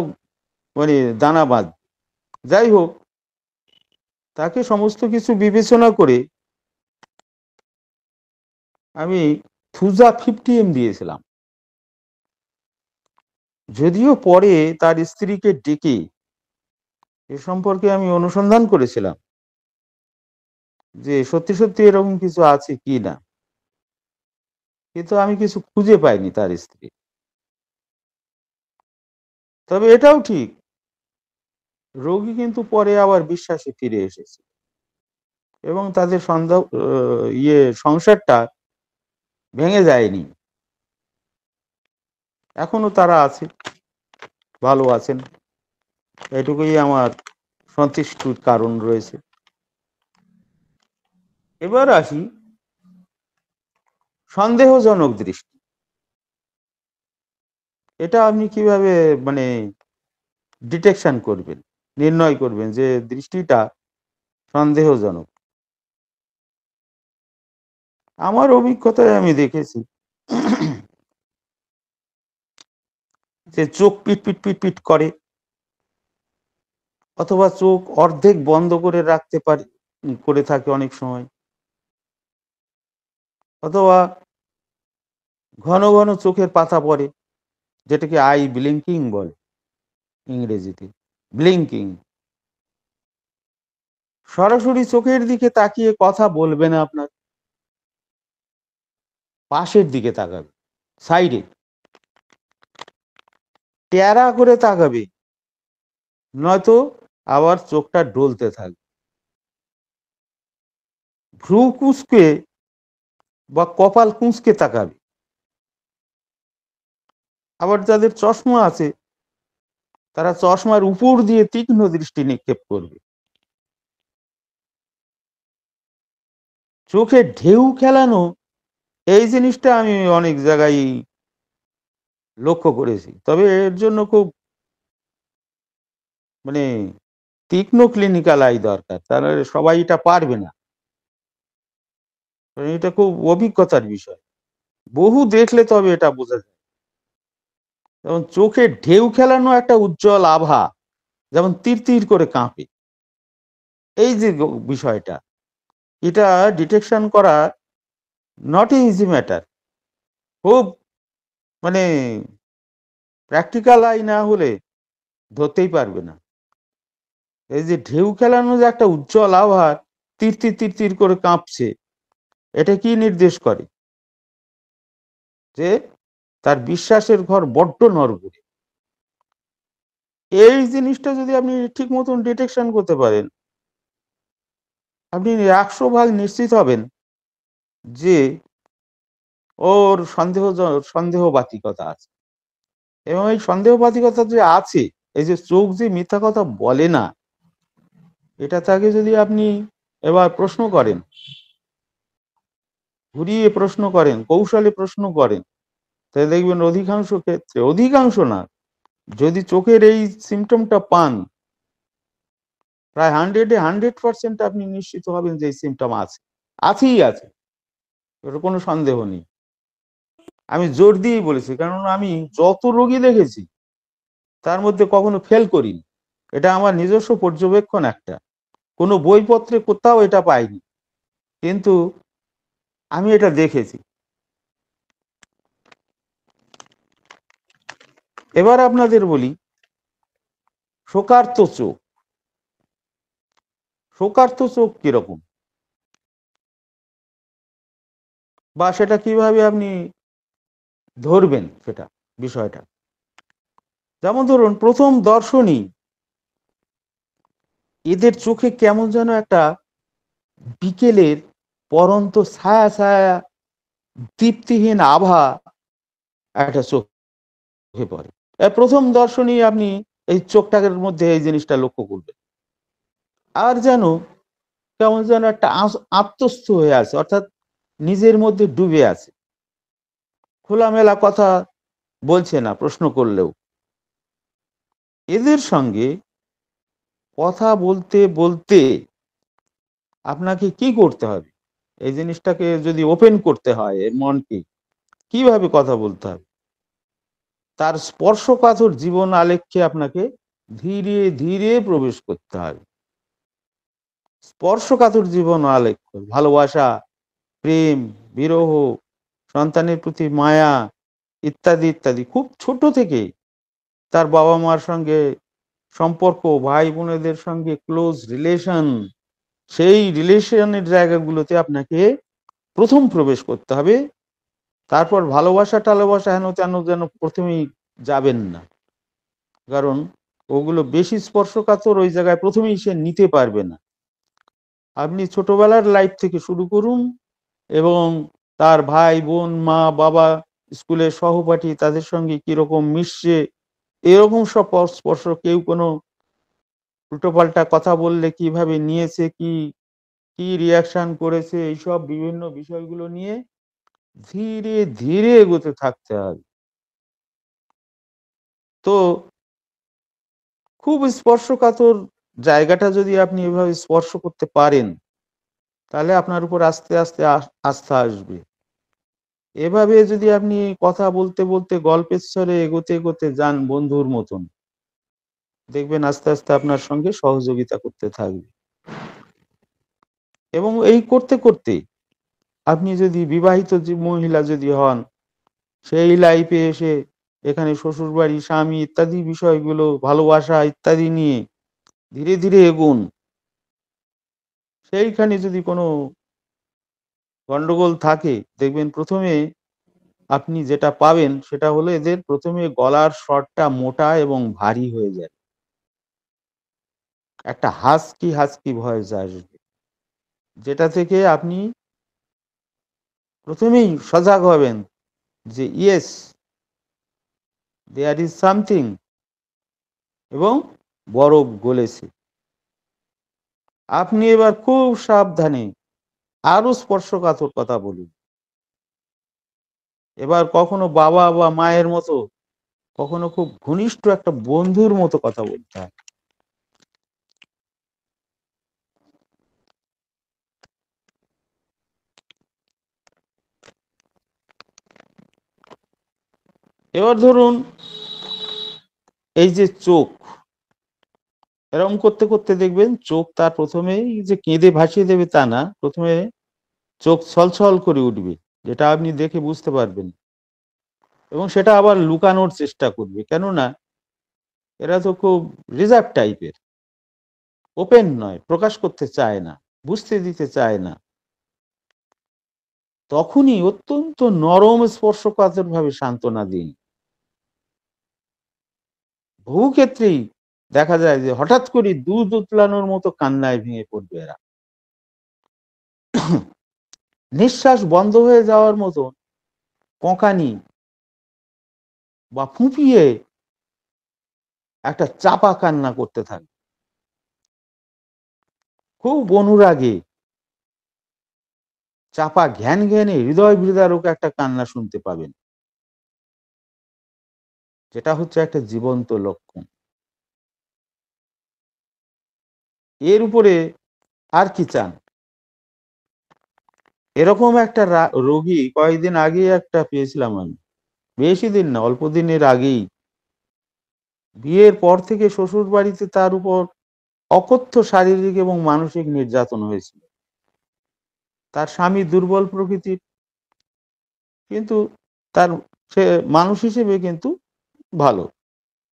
মানে দানা বাঁধ। যাই হোক, তাকে সমস্ত কিছু বিবেচনা করে আমি থুজা 50 দিয়েছিলাম। যদিও পরে তার স্ত্রীকে ডেকে এ সম্পর্কে আমি অনুসন্ধান করেছিলাম যে সত্যি সত্যি এরকম কিছু আছে কি না, কিন্তু আমি কিছু খুঁজে পাইনি তার স্ত্রী। তবে এটাও ঠিক, রোগী কিন্তু পরে আবার বিশ্বাসে ফিরে এসেছে এবং তাদের সন্দেহ সংসারটা ভেঙে যায়নি। এখনো তারা আছে, ভালো আছেন, এটুকুই আমার সন্তুষ্টির কারণ রয়েছে। এবার আসি সন্দেহজনক দৃষ্টি। এটা আপনি কিভাবে মানে ডিটেকশন করবেন, নির্ণয় করবেন যে দৃষ্টিটা সন্দেহজনক? আমার অভিজ্ঞতায় আমি দেখেছি যে চোখ পিট পিট পিট পিট করে, অথবা চোখ অর্ধেক বন্ধ করে রাখতে পারে, করে থাকে অনেক সময়, অথবা ঘন ঘন চোখের পাতা পড়ে, যেটাকে আই ব্লিঙ্কিং বলে ইংরেজিতে, ব্লিঙ্কিং। সরাসরি চোখের দিকে তাকিয়ে কথা বলবে না আপনার, পাশের দিকে তাকাবে, সাইডে টেরা করে তাকাবে, নয়তো আবার চোখটা ডলতে থাকবে, ভ্রু কুঁচকে বা কপাল কুঁচকে তাকাবে। আবার যাদের চশমা আছে তারা চশমার উপর দিয়ে তীক্ষ্ণ দৃষ্টি নিক্ষেপ করবে। চোখে ঢেউ খেলানো, এই জিনিসটা আমি অনেক জায়গায় লক্ষ্য করেছি। তবে এর জন্য খুব মানে তীক্ষ্ণ ক্লিনিক্যাল আই দরকার, তাহলে সবাই এটা পারবে না। এটা খুব অভিজ্ঞতার বিষয়, বহু দেখলে তবে এটা বোঝা যায়। যেমন চোখে ঢেউ খেলানো একটা উজ্জ্বল আভা, যেমন তীর তীর করে কাঁপে, এই যে বিষয়টা, এটা ডিটেকশন করা নট ইজি ম্যাটার। খুব মানে প্র্যাকটিক্যাল আই না হলে ধরতেই পারবে না। এই যে ঢেউ খেলানো যে একটা উজ্জ্বল আভা তীর তীর তীর তীর করে কাঁপছে, এটা কি নির্দেশ করে? যে তার বিশ্বাসের ঘর বড্ড নড়বড়ে। এই জিনিসটা যদি আপনি ঠিক মতন ডিটেকশন করতে পারেন, আপনি 100% নিশ্চিত হবেন যে ওর সন্দেহবাতিকতা আছে। এবং এই সন্দেহবাতিকতা যে আছে, এই যে চোখ যে মিথ্যা কথা বলে না, এটা তাকে যদি আপনি এবার প্রশ্ন করেন ঘুরিয়ে প্রশ্ন করেন, কৌশলে প্রশ্ন করেন, তাহলে দেখবেন অধিকাংশ ক্ষেত্রে, অধিকাংশ না, যদি চোখের এই সিমটমটা পান, প্রায় 100% আপনি নিশ্চিত হবেন যে এই সিমটম আছে, আছেই আছে, এর কোনো সন্দেহ নেই। আমি জোর দিয়েই বলেছি, কারণ আমি যত রোগী দেখেছি তার মধ্যে কখনো ফেল করিনি। এটা আমার নিজস্ব পর্যবেক্ষণ একটা, কোনো বইপত্রে কোথাও এটা পাইনি, কিন্তু আমি এটা দেখেছি। এবার আপনাদের বলি শোকার্ত চোখ। শোকার্ত চোখ কিরকম, বা সেটা কিভাবে আপনি ধরবেন সেটা বিষয়টা। যেমন ধরুন প্রথম দর্শনই এদের চোখে কেমন যেন একটা বিকেলের পরন্ত ছায়া ছায়া দীপ্তিহীন আভা একটা চোখে পড়ে। প্রথম দর্শনই আপনি এই চোখটার মধ্যে এই জিনিসটা লক্ষ্য করবেন। আর যেন কেমন যেন একটা আত্মস্থ হয়ে আছে, অর্থাৎ নিজের মধ্যে ডুবে আছে, খোলামেলা কথা বলছে না প্রশ্ন করলেও। এদের সঙ্গে কথা বলতে বলতে আপনাকে কি করতে হবে, এই জিনিসটাকে যদি ওপেন করতে হয় এর মনকে, কিভাবে কথা বলতে হবে, তার স্পর্শকাতর জীবন আলেখ্যে আপনাকে ধীরে ধীরে প্রবেশ করতে হবে। স্পর্শকাতর জীবন আলেখ্য, ভালোবাসা, প্রেম, বিরহ, সন্তানের প্রতি মায়া, ইত্যাদি ইত্যাদি, খুব ছোট থেকে তার বাবা মার সঙ্গে সম্পর্ক, ভাই বোনেদের সঙ্গে ক্লোজ রিলেশন, সেই রিলেশনের জায়গাগুলোতে আপনাকে প্রথম প্রবেশ করতে হবে। তারপর ভালোবাসা টালোবাসা হেন তেন যেন প্রথমেই যাবেন না, কারণ ওগুলো বেশি স্পর্শকাতর, ওই জায়গায় প্রথমেই সে নিতে পারবে না। আপনি ছোটবেলার লাইফ থেকে শুরু করুন, এবং তার ভাই বোন, মা বাবা, স্কুলের সহপাঠী, তাদের সঙ্গে কিরকম মিশছে, এরকম সব স্পর্শ, কেউ কোনো উল্টোপাল্টা কথা বললে কিভাবে নিয়েছে, কি কি রিয়াকশন করেছে, এইসব বিভিন্ন বিষয়গুলো নিয়ে ধীরে ধীরে এগোতে থাকতে হবে। তো খুব স্পর্শকাতর জায়গাটা যদি আপনি এভাবে স্পর্শ করতে পারেন, তাহলে আপনার উপর আস্তে আস্তে আস্থা আসবে। এভাবে যদি আপনি কথা বলতে বলতে গল্পের ছলে এগোতে এগোতে যান বন্ধুর মতন, দেখবেন আস্তে আস্তে আপনার সঙ্গে সহযোগিতা করতে থাকবে। এবং এই করতে করতে আপনি যদি বিবাহিত যে মহিলা যদি হন, সেই লাইফে এসে এখানে শ্বশুরবাড়ি, স্বামী ইত্যাদি বিষয়গুলো, ভালোবাসা ইত্যাদি নিয়ে ধীরে ধীরে এগুন। সেইখানে যদি কোনো গন্ডগোল থাকে, দেখবেন প্রথমে আপনি যেটা পাবেন সেটা হলো এদের প্রথমে গলার স্বরটা মোটা এবং ভারী হয়ে যায়, একটা হাস্কি হাস্কি ভয়েস আসবে, যেটা থেকে আপনি প্রথমেই সজাগ হবেন যে ইয়েস, দেয়ার ইজ সামথিং, এবং বরফ গলেছে। আপনি এবার খুব সাবধানে আরো স্পর্শকাতর কথা বলুন। এবার কখনো বাবা বা মায়ের মতো, কখনো খুব ঘনিষ্ঠ একটা বন্ধুর মতো কথা বলতে হয়। এবার ধরুন এই যে চোখ, এরকম করতে করতে দেখবেন চোখ তার প্রথমেই যে কেঁদে ভাসিয়ে দেবে তা না, প্রথমে চোখ ছলছল করে উঠবে, যেটা আপনি দেখে বুঝতে পারবেন, এবং সেটা আবার লুকানোর চেষ্টা করবে, কেননা এরা তো খুব রিজার্ভ টাইপের, ওপেন নয়, প্রকাশ করতে চায় না, বুঝতে দিতে চায় না। তখনই অত্যন্ত নরম স্পর্শকাতর ভাবে সান্ত্বনা দিন। বহু ক্ষেত্রেই দেখা যায় যে হঠাৎ করে দুধ উতলানোর মতো কান্নায় ভেঙে পড়বে এরা, নিঃশ্বাস বন্ধ হয়ে যাওয়ার মতো কোঁকানি বা ফুঁপিয়ে একটা চাপা কান্না করতে থাকে, খুব অনুরাগে। চাপা ঘ্যান ঘ্যানে হৃদয় বিদারক একটা কান্না শুনতে পাবেন, যেটা হচ্ছে একটা জীবন্ত লক্ষণ। এর উপরে আর কি চান? এরকম একটা রোগী কয়েকদিন আগে একটা পেয়েছিলাম আমি, বেশি দিন না, অল্প দিনের আগেই। বিয়ের পর থেকে শ্বশুর বাড়িতে তার উপর অকথ্য শারীরিক এবং মানসিক নির্যাতন হয়েছিল। তার স্বামী দুর্বল প্রকৃতির, কিন্তু তার সে মানুষ হিসেবে কিন্তু ভালো,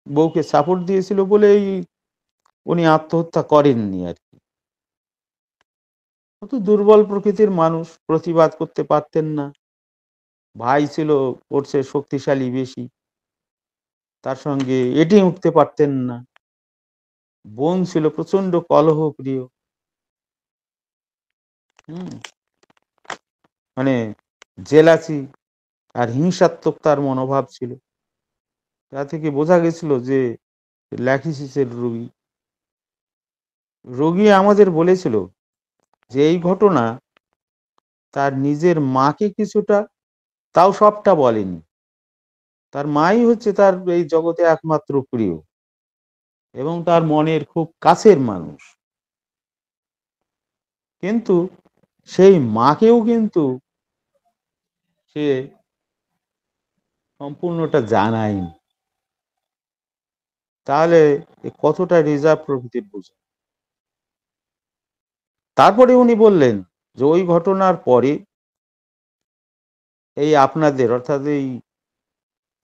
বউকে সাপোর্ট দিয়েছিল বলেই উনি আত্মহত্যা করেননি আর কি। তো দুর্বল প্রকৃতির মানুষ, প্রতিবাদ করতে পারতেন না। ভাই ছিল ওর চেয়ে শক্তিশালী বেশি, তার সঙ্গে এটি উঠতে পারতেন না। বোন ছিল প্রচন্ড কলহ প্রিয়, হম মানে জেলাসি আর হিংসাত্মক তার মনোভাব ছিল। তা থেকে বোঝা গেছিল যে ল্যাকিসিসের রোগী। রোগী আমাদের বলেছিল যে এই ঘটনা তার নিজের মাকে কিছুটা, তাও সবটা বলেনি, তার মাই হচ্ছে তার এই জগতে একমাত্র প্রিয় এবং তার মনের খুব কাছের মানুষ, কিন্তু সেই মাকেও কিন্তু সে সম্পূর্ণটা জানায়নি। তাহলে এ কতটা রিজার্ভ প্রকৃতির বুঝে। তারপরে উনি বললেন যে ওই ঘটনার পরে এই আপনাদের, অর্থাৎ এই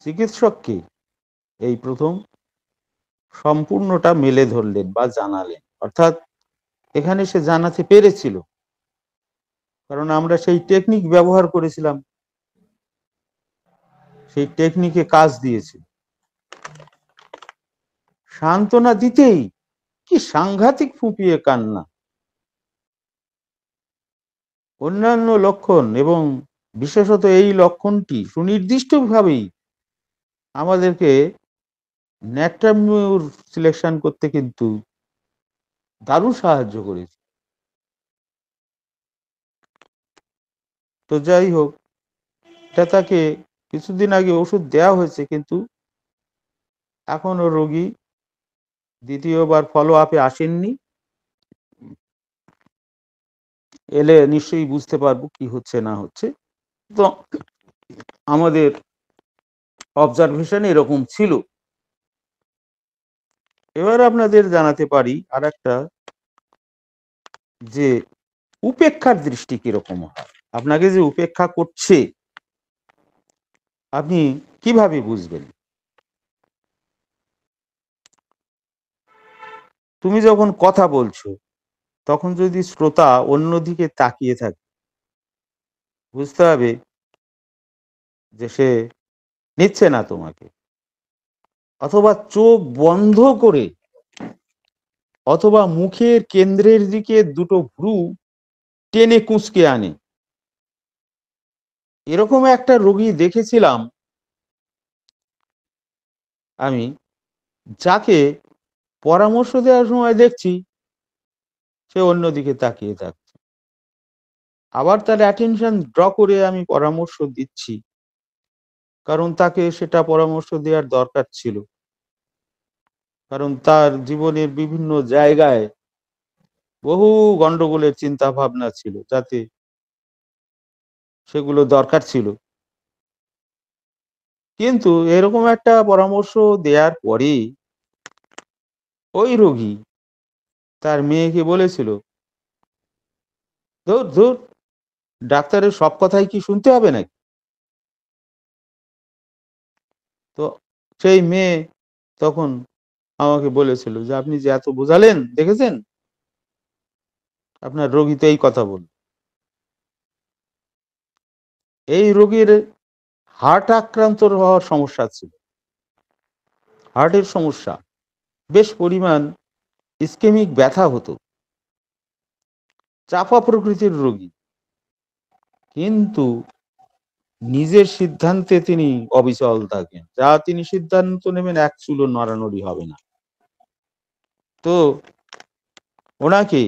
চিকিৎসককে এই প্রথম সম্পূর্ণটা মেলে ধরলেন বা জানালেন। অর্থাৎ এখানে সে জানাতে পেরেছিল, কারণ আমরা সেই টেকনিক ব্যবহার করেছিলাম, সেই টেকনিকে কাজ দিয়েছে। সান্ত্বনা দিতেই কি সাংঘাতিক ফুঁপিয়ে কান্না। অন্যান্য লক্ষণ এবং বিশেষত এই লক্ষণটি সুনির্দিষ্টভাবেই আমাদেরকে ন্যাট্রামিউর সিলেকশন করতে কিন্তু দারুণ সাহায্য করেছে। তো যাই হোক, এটা তাকে কিছুদিন আগে ওষুধ দেওয়া হয়েছে, কিন্তু এখনো রোগী দ্বিতীয়বার ফলো আপে আসেননি। এলে নিশ্চয়ই বুঝতে পারবো কি হচ্ছে না হচ্ছে। তো আমাদের অবজারভেশন এরকম ছিল। এবার আপনাদের জানাতে পারি আর একটা, যে উপেক্ষার দৃষ্টি কিরকম হয়। আপনাকে যে উপেক্ষা করছে আপনি কিভাবে বুঝবেন? তুমি যখন কথা বলছো তখন যদি শ্রোতা অন্যদিকে তাকিয়ে থাকে, বুঝতে হবে যে সে নিচ্ছে না তোমাকে। অথবা চোখ বন্ধ করে, অথবা মুখের কেন্দ্রের দিকে দুটো ভ্রু টেনে কুঁচকে আনে, এরকম একটা রোগী দেখেছিলাম আমি, যাকে পরামর্শ দেওয়ার সময় দেখছি সে অন্যদিকে তাকিয়ে থাকছে। আবার তার অ্যাটেনশন ড্র করে আমি পরামর্শ দিচ্ছি, কারণ তাকে সেটা পরামর্শ দেওয়ার দরকার ছিল, কারণ তার জীবনের বিভিন্ন জায়গায় বহু গন্ডগোলের চিন্তা ভাবনা ছিল, যাতে সেগুলো দরকার ছিল। কিন্তু এরকম একটা পরামর্শ দেওয়ার পরে ওই রোগী তার মেয়েকে বলেছিল, ধুর ধুর, ডাক্তারের সব কথাই কি শুনতে হবে নাকি? তো সেই মেয়ে তখন আমাকে বলেছিল যে আপনি যে এত বোঝালেন, দেখেছেন আপনার রোগী তো এই কথা বল। এই রোগীর হার্ট আক্রান্ত হওয়ার সমস্যা ছিল, হার্টের সমস্যা, বেশ পরিমাণ ইসকেমিক ব্যথা হতো, চাপা প্রকৃতির রোগী, কিন্তু নিজের সিদ্ধান্তে তিনি অবিচল থাকেন, যা তিনি সিদ্ধান্ত নেবেন এক চুলো নড়ানড়ি হবে না। তো ওনাকে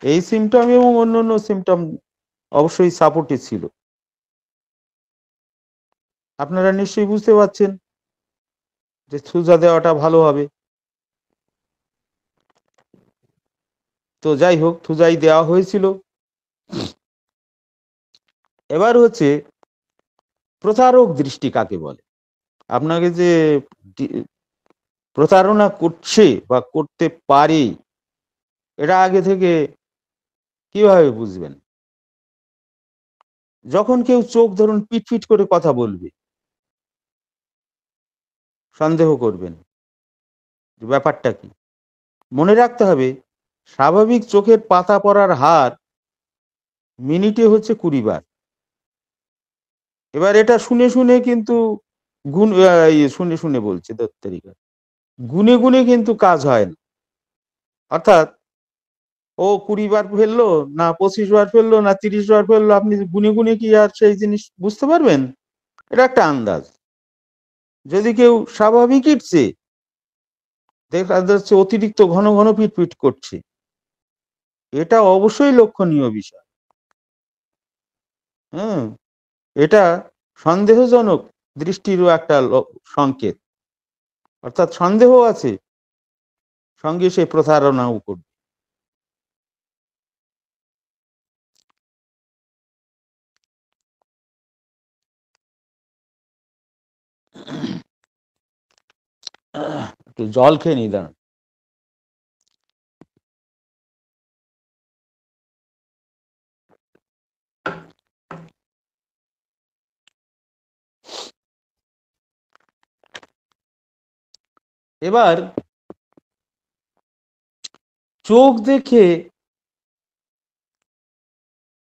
এই সিমটম এবং অন্যান্য সিমটম অবশ্যই সাপোর্টে ছিল। আপনারা নিশ্চয়ই বুঝতে পারছেন যে থুজা দেওয়াটা ভালো হবে। তো যাই হোক, থুজাই দেওয়া হয়েছিল। এবার হচ্ছে প্রতারক দৃষ্টি কাকে বলে। আপনাকে যে প্রতারণা করছে বা করতে পারে, এটা আগে থেকে কিভাবে বুঝবেন? যখন কেউ চোখ ধরুন পিটপিট করে কথা বলবে, সন্দেহ করবেন ব্যাপারটা কি। মনে রাখতে হবে, স্বাভাবিক চোখের পাতা পড়ার হার মিনিটে হচ্ছে 20 বার। এবার এটা শুনে শুনে কিন্তু শুনে শুনে বলছে দত্তরিকা, গুনে গুনে কিন্তু কাজ হয় না। অর্থাৎ ও 20 বার ফেললো না 25 বার ফেললো না 30 বার ফেললো, আপনি গুনে গুনে কি আর সেই জিনিস বুঝতে পারবেন? এটা একটা আন্দাজ। যদি কেউ স্বাভাবিকই চেয়ে দেখা যাচ্ছে অতিরিক্ত ঘন ঘন পিটপিট করছে, এটা অবশ্যই লক্ষণীয় বিষয়। হ্যাঁ, এটা সন্দেহজনক দৃষ্টিরও একটা সংকেত। অর্থাৎ সন্দেহ আছে, সঙ্গে সে প্রতারণাও করবে। একটু জল খেয়ে নি দাঁড়ান। এবার চোখ দেখে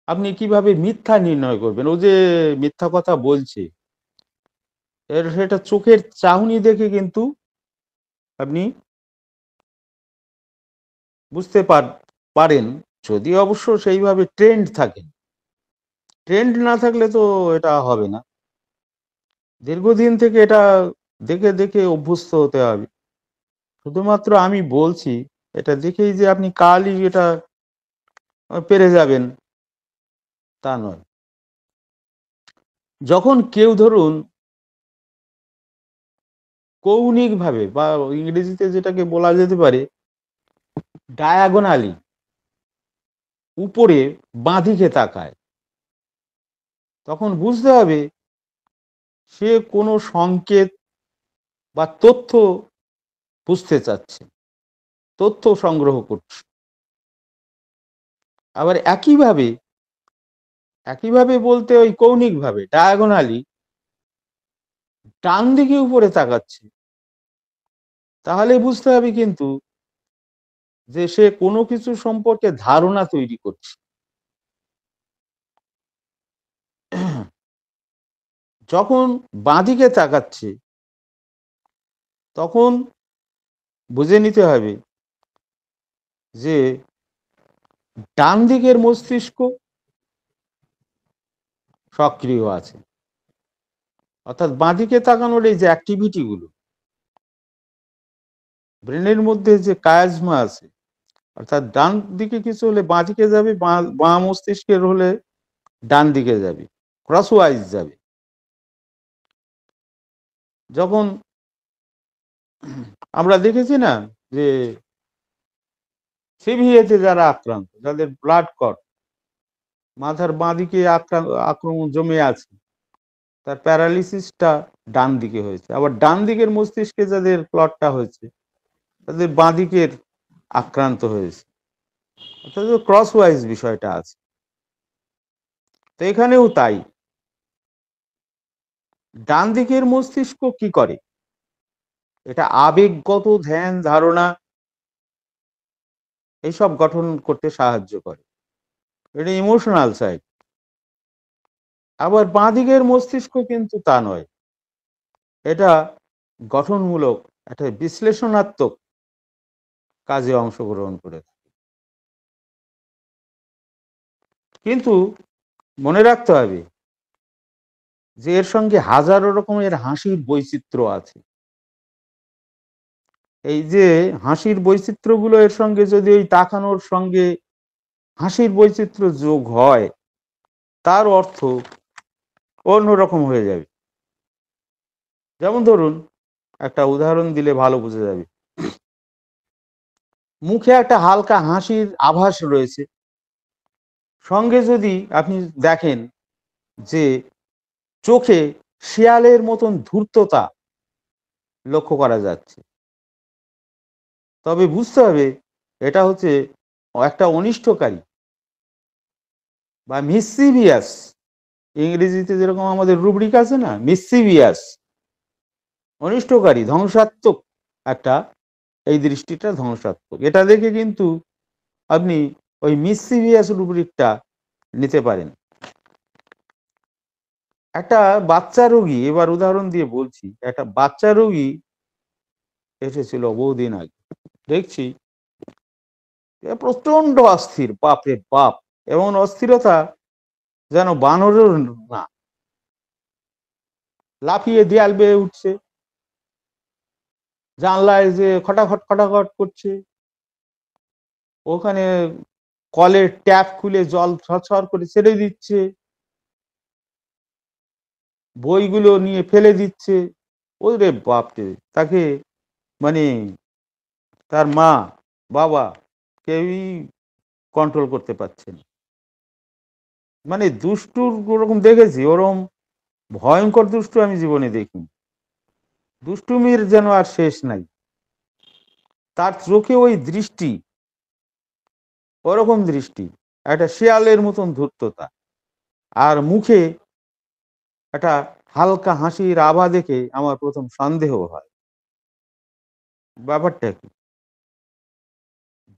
আপনি কিভাবে মিথ্যা নির্ণয় করবেন? ও যে মিথ্যা কথা বলছে, সেটা চোখের চাহনি দেখে কিন্তু আপনি বুঝতে পারেন, যদি অবশ্য সেইভাবে ট্রেন্ড থাকেন। ট্রেন্ড না থাকলে তো এটা হবে না। দীর্ঘদিন থেকে এটা দেখে দেখে অভ্যস্ত হতে হবে। শুধুমাত্র আমি বলছি এটা দেখেই যে আপনি কালই এটা পেরে যাবেন তা নয়। যখন কেউ ধরুন কৌণিক ভাবে বা ইংরেজিতে যেটাকে বলা যেতে পারে ডায়াগোনালি উপরে বাঁদিকে তাকায়, তখন বুঝতে হবে সে কোনো সংকেত বা তথ্য বুঝতে চাচ্ছে, তথ্য সংগ্রহ করছে। আবার একইভাবে বলতে ওই কৌণিক ভাবে ডায়াগোনালি ডান দিকে উপরে তাকাচ্ছে, তাহলে বুঝতে হবে কিন্তু যে সে কোনো কিছু সম্পর্কে ধারণা তৈরি করছে। যখন বাঁদিকে তাকাচ্ছে তখন বুঝে নিতে হবে যে ডান দিকের মস্তিষ্ক সক্রিয় আছে। অর্থাৎ বাঁদিকে তাকানোর এই যে অ্যাক্টিভিটি গুলো, ব্রেনের মধ্যে যে কায়াজমা আছে, অর্থাৎ ডান দিকে কিছু হলে বাঁ দিকে যাবে, বাঁ মস্তিষ্কের হলে ডান দিকে যাবে, ক্রসওয়াইজ যাবে। যখন আমরা দেখেছি না যে সিভিএতে যারা আক্রান্ত, যাদের ব্লাড ক্লট মাথার বাঁ দিকে আক্রমণ জমে আছে, তার প্যারালিসিসটা ডান দিকে হয়েছে। আবার ডান দিকের মস্তিষ্কে যাদের ক্লটটা হয়েছে তাদের বাঁ দিকের আক্রান্ত হয়েছে। অর্থাৎ ক্রসওয়াইজ বিষয়টা আছে। তো এখানেও তাই, ডান দিকের মস্তিষ্ক কি করে? এটা আবেগগত ধ্যান ধারণা এইসব গঠন করতে সাহায্য করে, এটা ইমোশনাল সাইড। আবার বাঁ দিকের মস্তিষ্ক কিন্তু তা নয়, এটা গঠনমূলক, একটা বিশ্লেষণাত্মক কাজে অংশগ্রহণ করে। কিন্তু মনে রাখতে হবে যে এর সঙ্গে হাজারো রকমের হাসির বৈচিত্র্য আছে। এই যে হাসির বৈচিত্র্যগুলো, এর সঙ্গে যদি ওই তাকানোর সঙ্গে হাসির বৈচিত্র্য যোগ হয়, তার অর্থ অন্যরকম হয়ে যাবে। যেমন ধরুন, একটা উদাহরণ দিলে ভালো বোঝা যাবে। মুখে একটা হালকা হাসির আভাস রয়েছে, সঙ্গে যদি আপনি দেখেন যে চোখে শিয়ালের মতন ধূর্ততা লক্ষ্য করা যাচ্ছে, তবে বুঝতে হবে এটা হচ্ছে একটা অনিষ্টকারী বা মিসচিভিয়াস, ইংরেজিতে যেরকম আমাদের রুব্রিক আছে না, মিসচিভিয়াস, অনিষ্টকারী, ধ্বংসাত্মক একটা, এই দৃষ্টিটা ধ্বংসাত্মক। এটা দেখে কিন্তু আপনি ওই মিসচিভিয়াস রুব্রিকটা নিতে পারেন। একটা বাচ্চা রোগী, এবার উদাহরণ দিয়ে বলছি, একটা বাচ্চা রোগী এসেছিল বহুদিন আগে, দেখছি প্রচন্ড অস্থির, বাপরে বাপ, এমন অস্থিরতা যেন বানরের না, লাফিয়ে দেয়াল বেয়ে উঠছে, জানলায় যে খটাখট খটাখট করছে, ওখানে কলের ট্যাপ খুলে জল ছড়ছড় করে ছেড়ে দিচ্ছে, বইগুলো নিয়ে ফেলে দিচ্ছে। ওরে বাপরে, তাকে মানে তার মা বাবা কেউই কন্ট্রোল করতে পারছে না। মানে দুষ্টুর ওরকম দেখেছি, ওরকম ভয়ঙ্কর দুষ্টু আমি জীবনে দেখিনি। দুষ্টুমির যেন আর শেষ নাই। তার চোখে ওই দৃষ্টি, ওরকম দৃষ্টি, একটা শিয়ালের মতন ধূর্ততা, আর মুখে একটা হালকা হাসির আভা দেখে আমার প্রথম সন্দেহ হয়, ব্যাপারটা কি।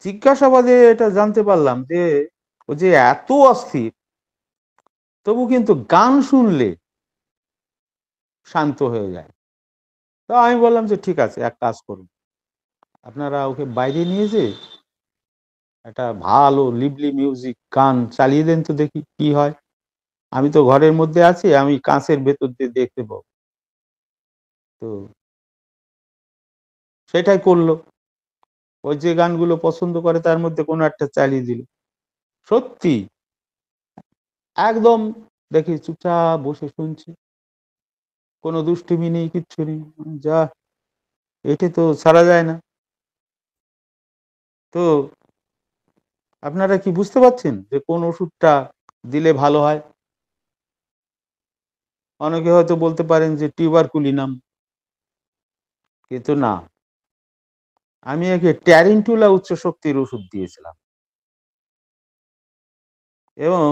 জিজ্ঞাসাবাদে এটা জানতে পারলাম যে ও যে এত অস্থির, তবু কিন্তু গান শুনলে শান্ত হয়ে যায়। তো আমি বললাম যে ঠিক আছে, এক কাজ করুন, আপনারা ওকে বাইরে নিয়ে যে একটা ভালো লিভলি মিউজিক গান চালিয়ে দেন তো, দেখি কি হয়। আমি তো ঘরের মধ্যে আছি, আমি কাঁচের ভেতর দিয়ে দেখতে পাবো। তো সেটাই করলো, ওই যে গানগুলো পছন্দ করে তার মধ্যে কোনো একটা চালিয়ে দিল। সত্যি একদম দেখি চুপচাপ বসে শুনছে, কোনো দুষ্টুমি নেই, কিচ্ছু নেই। যা, এটি তো ছাড়া যায় না। তো আপনারা কি বুঝতে পারছেন যে কোন ওষুধটা দিলে ভালো হয়? অনেকে হয়তো বলতে পারেন যে টিউবারকুলিনাম, কিন্তু না, আমি একে ট্যারিন্টুলা উচ্চ শক্তির ওষুধ দিয়েছিলাম, এবং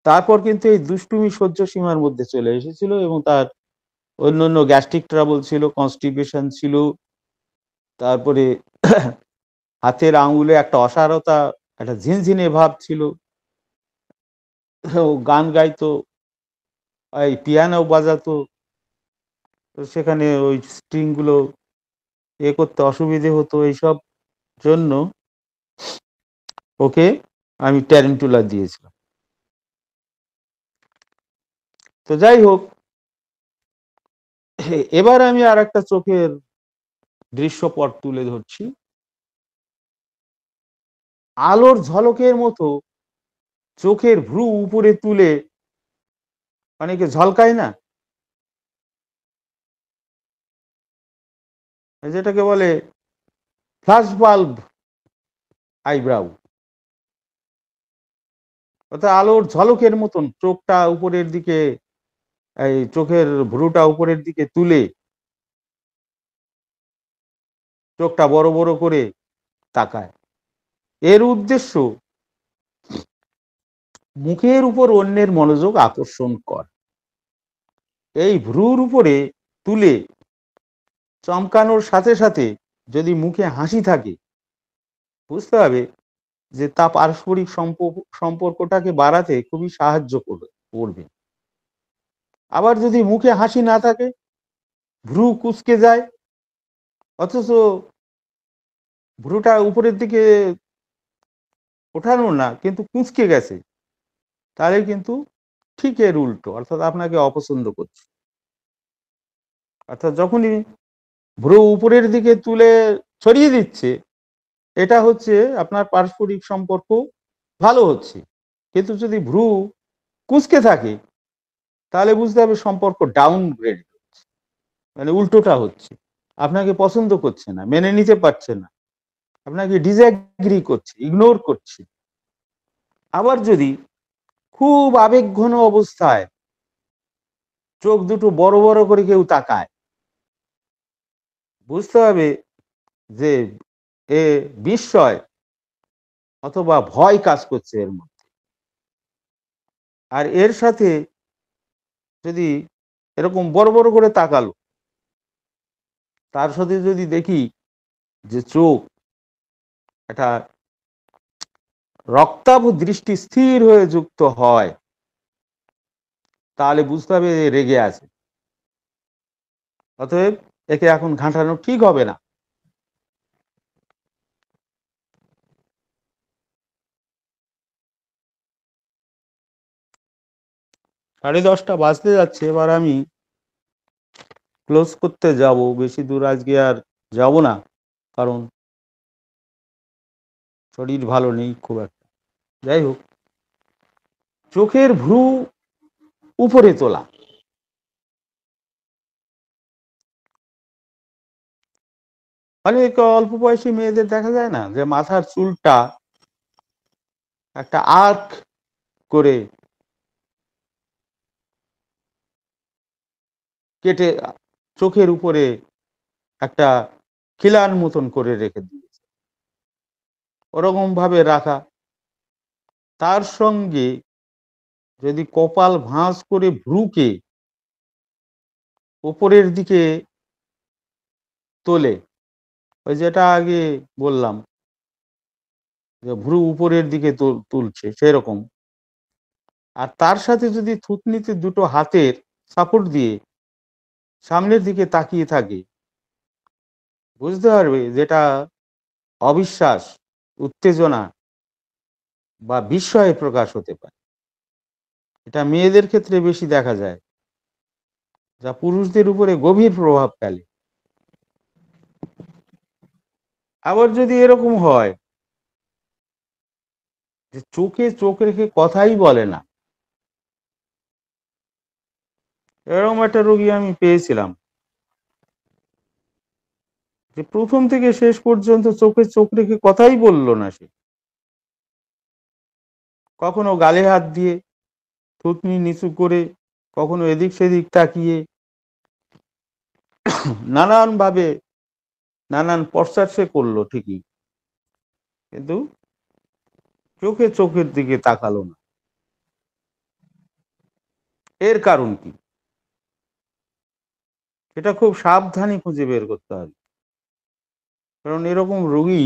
তারপর কিন্তু এই দুষ্টুমি সহ্য সীমার মধ্যে চলে এসেছিল, এবং তার অন্যান্য গ্যাস্ট্রিক ট্রাবল ছিল, কনস্টিপেশন ছিল, তারপরে হাতের আঙুলে একটা অসারতা, একটা ঝিনঝিনে ভাব ছিল। ও গান গাইতো, এই পিয়ানো বাজাতো, তো সেখানে ওই স্ট্রিং গুলো করতে অসুবিধে হতো। এইসব জন্য ওকে আমি ট্যারেন্টুলা দিয়েছিলাম। তো যাই হোক, এবার আমি আর একটা চোখের দৃশ্যপট তুলে ধরছি। আলোর ঝলকের মতো চোখের ভ্রু উপরে তুলে অনেকে ঝলকায় না, যেটাকে বলে ফ্ল্যাশ বাল্ব আইব্রাউ, অর্থাৎ আলোর ঝলকের মতন চোখটা উপরের দিকে, এই চোখের ভ্রুটা উপরের দিকে তুলে চোখটা বড় বড় করে তাকায়। এর উদ্দেশ্য মুখের উপর অন্যের মনোযোগ আকর্ষণ কর। এই ভ্রুর উপরে তুলে চমকানোর সাথে সাথে যদি মুখে হাসি থাকে, বুঝতে হবে যে তা পারস্পরিক সম্পর্কটাকে বাড়াতে খুবই সাহায্য করবে। আবার যদি মুখে হাসি না থাকে, ভ্রু কুঁচকে যায়, অথচ ভ্রুটা উপরের দিকে ওঠানো না, কিন্তু কুঁচকে গেছে, তাহলে কিন্তু ঠিক এর উল্টো, অর্থাৎ আপনাকে অপছন্দ করছে। অর্থাৎ যখনই ভ্রু উপরের দিকে তুলে ছড়িয়ে দিচ্ছে, এটা হচ্ছে আপনার পারস্পরিক সম্পর্ক ভালো হচ্ছে। কিন্তু যদি ভ্রু কুঁচকে থাকে, তাহলে বুঝতে হবে সম্পর্ক ডাউনগ্রেড, মানে উল্টোটা হচ্ছে, আপনাকে পছন্দ করছে না, মেনে নিতে পারছে না, আপনাকে ডিসএগ্রি করছে, ইগনোর করছে। আবার যদি খুব আবেগঘন অবস্থায় চোখ দুটো বড় বড় করে কেউ তাকায়, বুঝতে হবে যে এ বিস্ময় অথবা ভয় কাজ করছে এর মধ্যে। আর এর সাথে যদি এরকম বড় বড় করে তাকালো, তার সাথে যদি দেখি যে চোখ একটা রক্তাভ দৃষ্টি স্থির হয়ে যুক্ত হয়, তাহলে বুঝতে হবে যে রেগে আছে। অতএব একে এখন ঘাঁটানো ঠিক হবে না। সাড়ে 10টা বাজতে যাচ্ছে, এবার আমি ক্লোজ করতে যাব। বেশি দূর আজকে আর যাব না, কারণ শরীর ভালো নেই খুব একটা। যাই হোক, চোখের ভ্রু উপরে তোলা, অনেক অল্প বয়সী মেয়েদের দেখা যায় না যে মাথার চুলটা একটা আর্ক করে কেটে চোখের উপরে একটা খিলান মতন করে রেখে দিয়েছে, ওরকম ভাবে রাখা। তার সঙ্গে যদি কপাল ভাঁজ করে ভ্রুকে উপরের দিকে তোলে, ওই যেটা আগে বললাম যে ভ্রু উপরের দিকে তুলছে সেরকম, আর তার সাথে যদি থুতনিতে দুটো হাতের সাপোর্ট দিয়ে সামনের দিকে তাকিয়ে থাকে, বুঝতে পারবে যেটা অবিশ্বাস, উত্তেজনা বা বিস্ময়ে প্রকাশ হতে পারে। এটা মেয়েদের ক্ষেত্রে বেশি দেখা যায়, যা পুরুষদের উপরে গভীর প্রভাব ফেলে। আবার যদি এরকম হয় যে চোখে চোখ রেখে কথাই বলে না, এরকম একটা রোগী আমি পেয়েছিলাম যে প্রথম থেকে শেষ পর্যন্ত চোখে চোখ রেখে কথাই বলল না সে। কখনো গালে হাত দিয়ে, থুতনি নিচু করে, কখনো এদিক সেদিক তাকিয়ে, নানান ভাবে নানান পশ্চাৎ সে করলো ঠিকই, কিন্তু চোখে চোখের দিকে তাকালো না। এর কারণ কি? এটা খুব সাবধানে খুঁজে বের করতে হবে, কারণ এরকম রোগী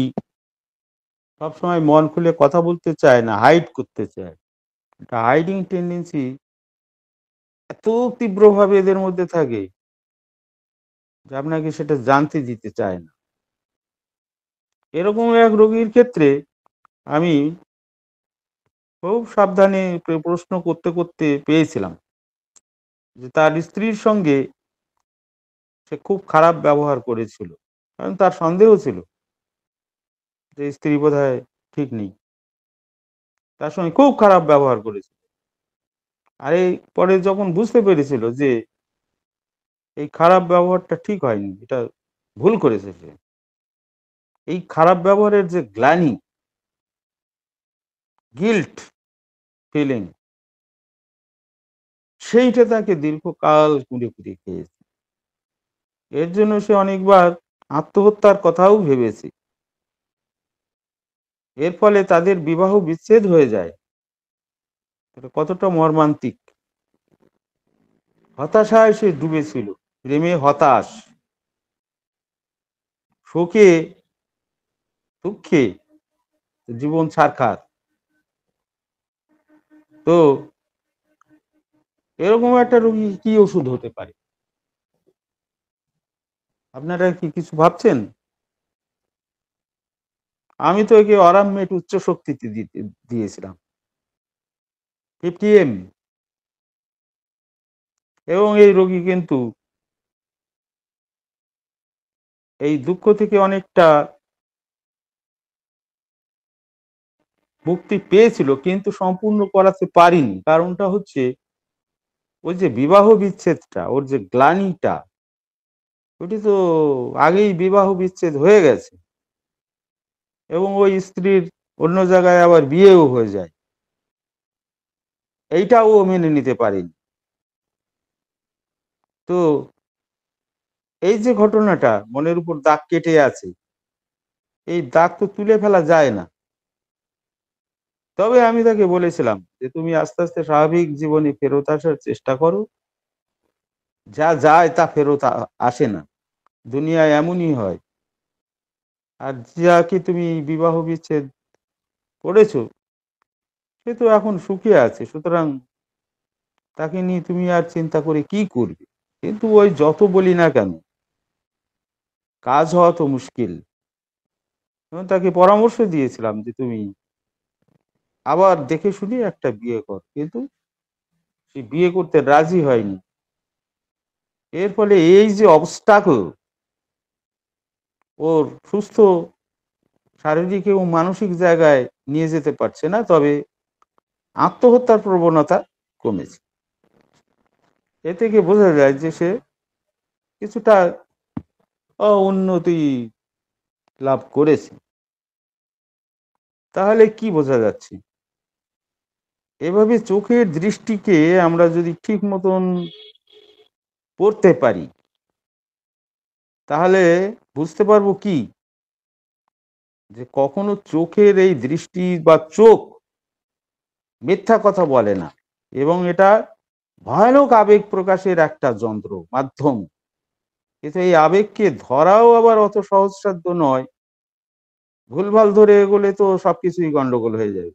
সবসময় মন খুলে কথা বলতে চায় না, হাইড করতে চায়। এটা হাইডিং টেন্ডেন্সি এত তীব্রভাবে এদের মধ্যে থাকে যে আপনাকে সেটা জানতে দিতে চায় না। এরকম এক রোগীর ক্ষেত্রে আমি খুব সাবধানে প্রশ্ন করতে করতে পেয়েছিলাম যে তার স্ত্রীর সঙ্গে সে খুব খারাপ ব্যবহার করেছিল, কারণ তার সন্দেহ ছিল যে স্ত্রী বোধহয় ঠিক নেই, তার সঙ্গে খুব খারাপ ব্যবহার করেছিল। আর এই পরে যখন বুঝতে পেরেছিল যে এই খারাপ ব্যবহারটা ঠিক হয়নি, এটা ভুল করেছে সে, এই খারাপ ব্যবহারের যে গ্লানি, গিল্ট ফিলিং, সেইটা তাকে দীর্ঘকাল কুঁড়ে কুঁড়ে খেয়েছে। এর জন্য সে অনেকবার আত্মহত্যার কথাও ভেবেছে। এর ফলে তাদের বিবাহ বিচ্ছেদ হয়ে যায়। এটা কতটা মর্মান্তিক! হতাশায় সে ডুবেছিল, প্রেমে হতাশ, শোকে, দুঃখে জীবন ছারখার। তো এরকম একটা রোগী কি ওষুধ হতে পারে? আপনারা কি কিছু ভাবছেন? আমি তো একে অরামমেট উচ্চ শক্তিতে দিয়েছিলাম 50 mg, এবং এই রোগী কিন্তু এই দুঃখ থেকে অনেকটা মুক্তি পেয়েছিল, কিন্তু সম্পূর্ণ করাতে পারিনি। কারণটা হচ্ছে ওই যে বিবাহ বিচ্ছেদটা, ওর যে গ্লানিটা, ওটি তো আগেই বিবাহ বিচ্ছেদ হয়ে গেছে, এবং ওই স্ত্রীর অন্য জায়গায় আবার বিয়েও হয়ে যায়। এইটাও ও মেনে নিতে পারেনি। তো এই যে ঘটনাটা মনের উপর দাগ কেটে আছে, এই দাগ তো তুলে ফেলা যায় না। তবে আমি তাকে বলেছিলাম যে তুমি আস্তে আস্তে স্বাভাবিক জীবনে ফেরত আসার চেষ্টা করো। যা যায় তা ফেরত আসে না, দুনিয়ায় এমনই হয়। আর যাকে তুমি বিবাহ বিচ্ছেদ করেছো, সে তো এখন সুখে আছে, সুতরাং তাকে নিয়ে তুমি আর চিন্তা করে কি করবে। কিন্তু ওই যত বলি না কেন, কাজ হওয়া তো মুশকিল। এবং তাকে পরামর্শ দিয়েছিলাম যে তুমি আবার দেখে শুনে একটা বিয়ে কর, কিন্তু সে বিয়ে করতে রাজি হয়নি। এর ফলে এই যে অবস্টাকল, ওর সুস্থ শারীরিক এবং মানসিক জায়গায় নিয়ে যেতে পারছে না, তবে আত্মহত্যার প্রবণতা কমেছে। এ থেকে বোঝা যায় যে সে কিছুটা উন্নতি লাভ করেছে। তাহলে কি বোঝা যাচ্ছে? এভাবে চোখের দৃষ্টিকে আমরা যদি ঠিক মতন পড়তে পারি, তাহলে বুঝতে পারবো কি, যে কখনো চোখের এই দৃষ্টি বা চোখ মিথ্যা কথা বলে না, এবং এটা ভয়ানক আবেগ প্রকাশের একটা যন্ত্র, মাধ্যম। কিন্তু এই আবেগকে ধরাও আবার অত সহজসাধ্য নয়। ভুলভাল ধরে এগোলে তো সবকিছুই গন্ডগোল হয়ে যাবে।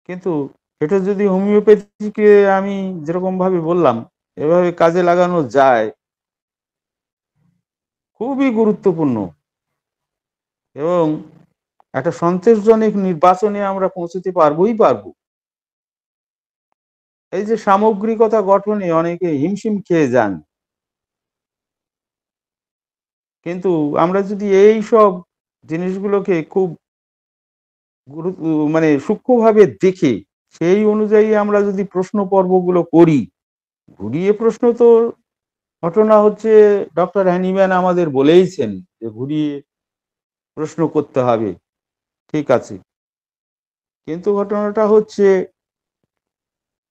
কিন্তু এটা যদি হোমিওপ্যাথিকে আমি যেরকম ভাবে বললাম, এভাবে কাজে লাগানো যায়, খুবই গুরুত্বপূর্ণ, এবং একটা সন্তোষজনক নির্বাচনে আমরা পৌঁছতে পারবোই পারবো। এই যে সামগ্রিকতা গঠনে অনেকে হিমশিম খেয়ে যান, কিন্তু আমরা যদি এই সব জিনিসগুলোকে খুব মানে সূক্ষ্মভাবে দেখে সেই অনুযায়ী আমরা যদি প্রশ্ন পর্বগুলো করি, ঘুরিয়ে প্রশ্ন তো, ঘটনা হচ্ছে ডক্টর হ্যানিম্যান আমাদের বলেইছেন যে ঘুরিয়ে প্রশ্ন করতে হবে, ঠিক আছে। কিন্তু ঘটনাটা হচ্ছে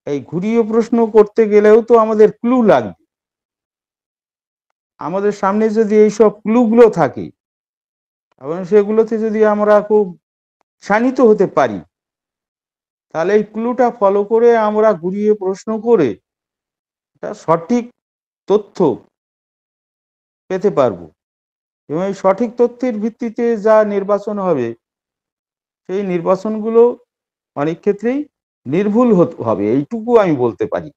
এই ঘুরিয়ে প্রশ্ন করতে গেলেও তো আমাদের ক্লু লাগবে। আমাদের সামনে যদি এইসব ক্লুগুলো থাকে এবং সেগুলোতে যদি আমরা খুব শানিত হতে পারি, তাহলে এই ক্লুটা ফলো করে আমরা ঘুরিয়ে প্রশ্ন করে একটা সঠিক তথ্য পেতে পারবো। এবং এই সঠিক তথ্যের ভিত্তিতে যা নির্বাচন হবে, সেই নির্বাচনগুলো অনেক ক্ষেত্রেই নির্ভুল হবে, এইটুকু আমি বলতে পারি।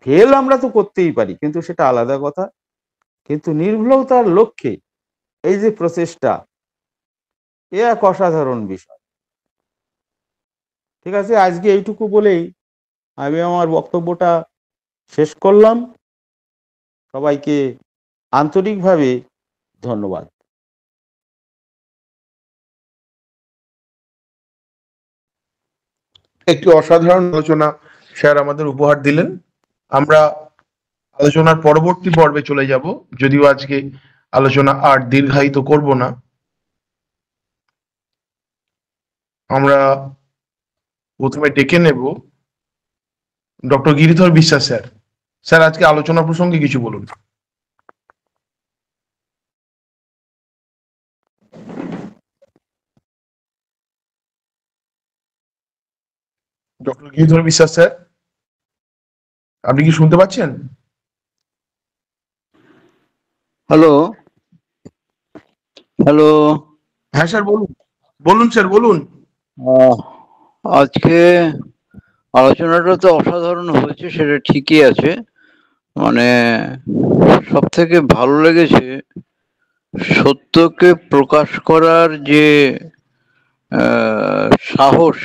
ফেল আমরা তো করতেই পারি, কিন্তু সেটা আলাদা কথা। কিন্তু নির্ভুলতার লক্ষ্যে এই যে প্রচেষ্টা, এ এক অসাধারণ বিষয়। ঠিক আছে, আজকে এইটুকু বলেই আমি আমার বক্তব্যটা শেষ করলাম। সবাইকে আন্তরিকভাবে ধন্যবাদ। একটি অসাধারণ আলোচনা স্যার আমাদের উপহার দিলেন। আমরা আলোচনার পরবর্তী পর্বে চলে যাব, যদিও আজকে আলোচনা আর দীর্ঘায়িত করব না। আমরা প্রথমে ডেকে নেব ডক্টর গিরিধর বিশ্বাস স্যার। স্যার, আজকে আলোচনা প্রসঙ্গে কিছু বলুন। ডক্টর গিরিধর বিশ্বাস স্যার, আপনি কি শুনতে পাচ্ছেন? Hello hello. হ্যাঁ স্যার, বলুন। বলুন স্যার, বলুন। আজকে আলোচনাটা তো অসাধারণ হয়েছে, সেটা ঠিকই আছে। মানে সব থেকে ভালো লেগেছে সত্যকে প্রকাশ করার যে সাহস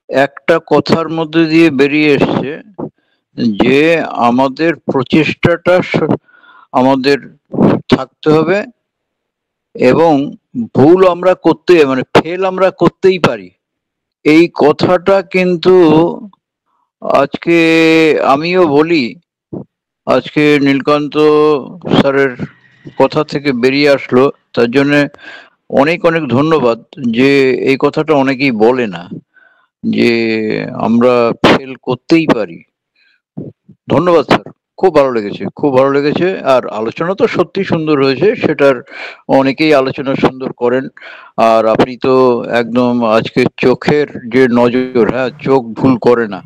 একটা কথার মধ্যে দিয়ে বেরিয়ে এসছে, যে আমাদের প্রচেষ্টাটা আমাদের থাকতে হবে, এবং ভুল আমরা মানে ফেল আমরা করতেই পারি, এই কথাটা কিন্তু আজকে আমিও বলি, আজকে নীলকান্ত স্যারের কথা থেকে বেরিয়ে আসলো, তার জন্য অনেক অনেক ধন্যবাদ। যে এই কথাটা অনেকেই বলে না, যে আমরা ফেল করতেই পারি। ধন্যবাদ স্যার, খুব ভালো লেগেছে, খুব ভালো লেগেছে। আর আলোচনা তো সত্যি সুন্দর হয়েছে, সেটার অনেকেই আলোচনা সুন্দর করেন। আর আপনি তো একদম আজকে চোখের যে নজর, হ্যাঁ, চোখ ভুল করে না,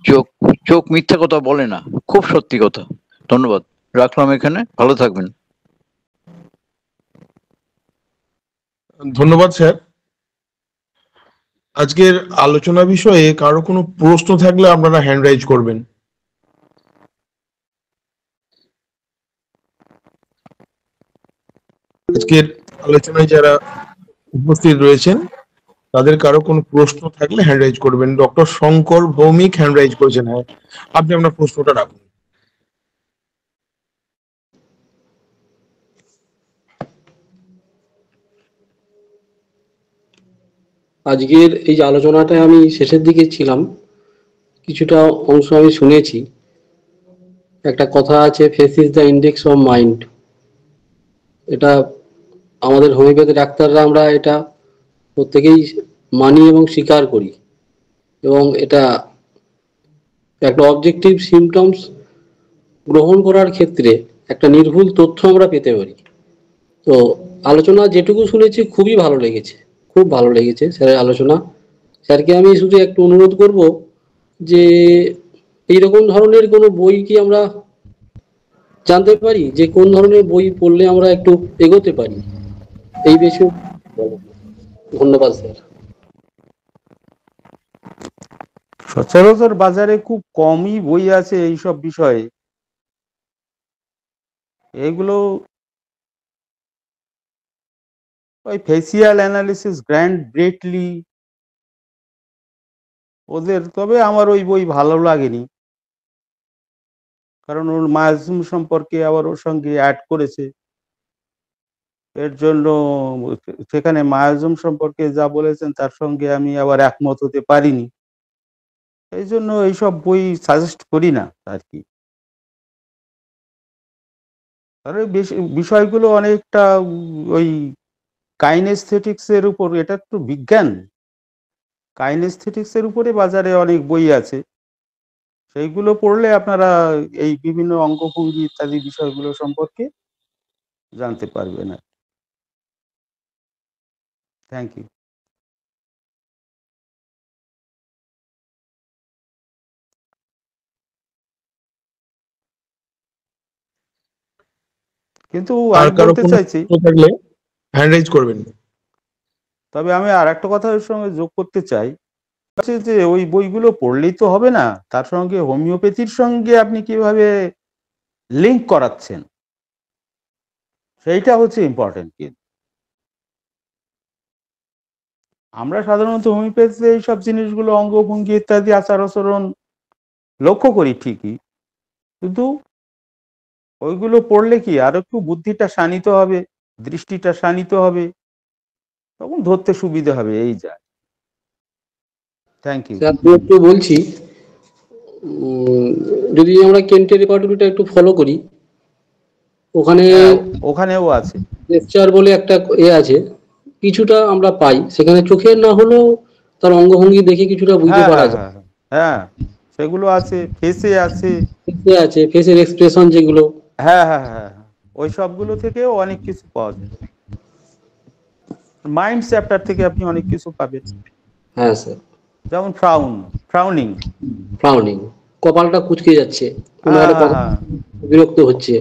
চোখ চোখ মিথ্যা কথা বলে না, খুব সত্যি কথা। ধন্যবাদ, রাখলাম এখানে, ভালো থাকবেন। ধন্যবাদ স্যার। আজকের আলোচনা বিষয়ে কারো কোনো প্রশ্ন থাকলে আপনারা হ্যান্ড রাইজ করবেন। আজকের আলোচনায় যারা উপস্থিত রয়েছেন তাদের কারো কোনো প্রশ্ন থাকলে হ্যান্ড রাইজ করবেন। Doctor Shankar Bhowmik hand rise করেছেন। হ্যাঁ, আপনি আপনার প্রশ্নটা রাখুন। আজকের এই যে আলোচনাটা আমি শেষের দিকে ছিলাম, কিছুটা অংশ আমি শুনেছি। একটা কথা আছে, face is the index of mind. এটা আমাদের হোমিওপ্যাথি ডাক্তাররা আমরা এটা প্রত্যেকেই মানি এবং স্বীকার করি, এবং এটা একটা অবজেক্টিভ সিমটমস গ্রহণ করার ক্ষেত্রে একটা নির্ভুল তথ্য আমরা পেতে পারি। তো আলোচনা যেটুকু শুনেছি খুবই ভালো লেগেছে, খুব ভালো লেগেছে স্যারের আলোচনা। স্যারকে আমি শুধু একটু অনুরোধ করব যে এইরকম ধরনের কোনো বই কি আমরা জানতে পারি, যে কোন ধরনের বই পড়লে আমরা একটু এগোতে পারি এই বিষয়ে? ধন্যবাদ স্যার। সচরাচর বাজারে খুব কমই বই আছে এইসব বিষয়ে। এগুলো ওই ফেসিয়াল অ্যানালিসিস, গ্র্যান্ড ব্রেটলি, ওদের, তবে আমার ওই বই ভালো লাগেনি, কারণ ওর মায়াজুম সম্পর্কে আবার ওর সঙ্গে অ্যাড করেছে। এর জন্য সেখানে মায়াজুম সম্পর্কে যা বলেছেন তার সঙ্গে আমি আবার একমত হতে পারিনি। এই জন্য এইসব বই সাজেস্ট করি না আর কি। আর ওই বিষয়গুলো অনেকটা ওই কাইনেস্থেটিক্স এর উপর, এটা একটু বিজ্ঞান, কাইনেস্থেটিক্স এর উপরে বাজারে অনেক বই আছে, সেইগুলো পড়লে আপনারা এই বিভিন্ন অঙ্গভঙ্গি ইত্যাদি বিষয়গুলো সম্পর্কে জানতে পারবেন। Thank you. কিন্তু আর আমি কারো বলতে কোনো চাইছি, প্রশ্ন থাকলে হ্যান্ড রাইজ করবেন। তবে আমি আর একটা কথা এর সঙ্গে যোগ করতে চাই, হচ্ছে যে ওই বইগুলো পড়লেই তো হবে না, তার সঙ্গে হোমিওপ্যাথির সঙ্গে আপনি কিভাবে লিঙ্ক করাচ্ছেন সেইটা হচ্ছে ইম্পর্টেন্ট। কিন্তু আমরা সাধারণত হোমিওপ্যাথিতে এইসব জিনিসগুলো অঙ্গভঙ্গি ইত্যাদি আচার আচরণ লক্ষ্য করি ঠিকই, কিন্তু ওইগুলো পড়লে কি আর একটু বুদ্ধিটা শানিত হবে, দৃষ্টিটা শানিত হবে, তখন ধরতে সুবিধা হবে, এই যা। Thank you. স্যার আমি একটু বলছি, যদি আমরা কেন্টের রেপার্টরিটা একটু ফলো করি, ওখানে ওখানেও আছে লেকচার বলে একটা আছে, কিছুটা আমরা পাই সেখানে, চোখের না হলেও তার অঙ্গভঙ্গি দেখে কিছুটা বুঝতে হ্যাঁ পারা হ্যাঁ যায়। হ্যাঁ হ্যাঁ, সেগুলো আছে, ফেসে আছে। ফেসে আছে, ফেসের এক্সপ্রেশন যেগুলো। হ্যাঁ হ্যাঁ হ্যাঁ, ওই সবগুলো থেকেও অনেক কিছু পাওয়া যায়। মাইন্ড চ্যাপ্টার থেকে আপনি অনেক কিছু পাবেন। হ্যাঁ স্যার। যেমন ফ্রাউনিং, ফ্রাউনিং, কপালটা কুঁচকে যাচ্ছে, কোনো হ্যাঁ একটা হ্যাঁ কথা হ্যাঁ, বিরক্ত হচ্ছে।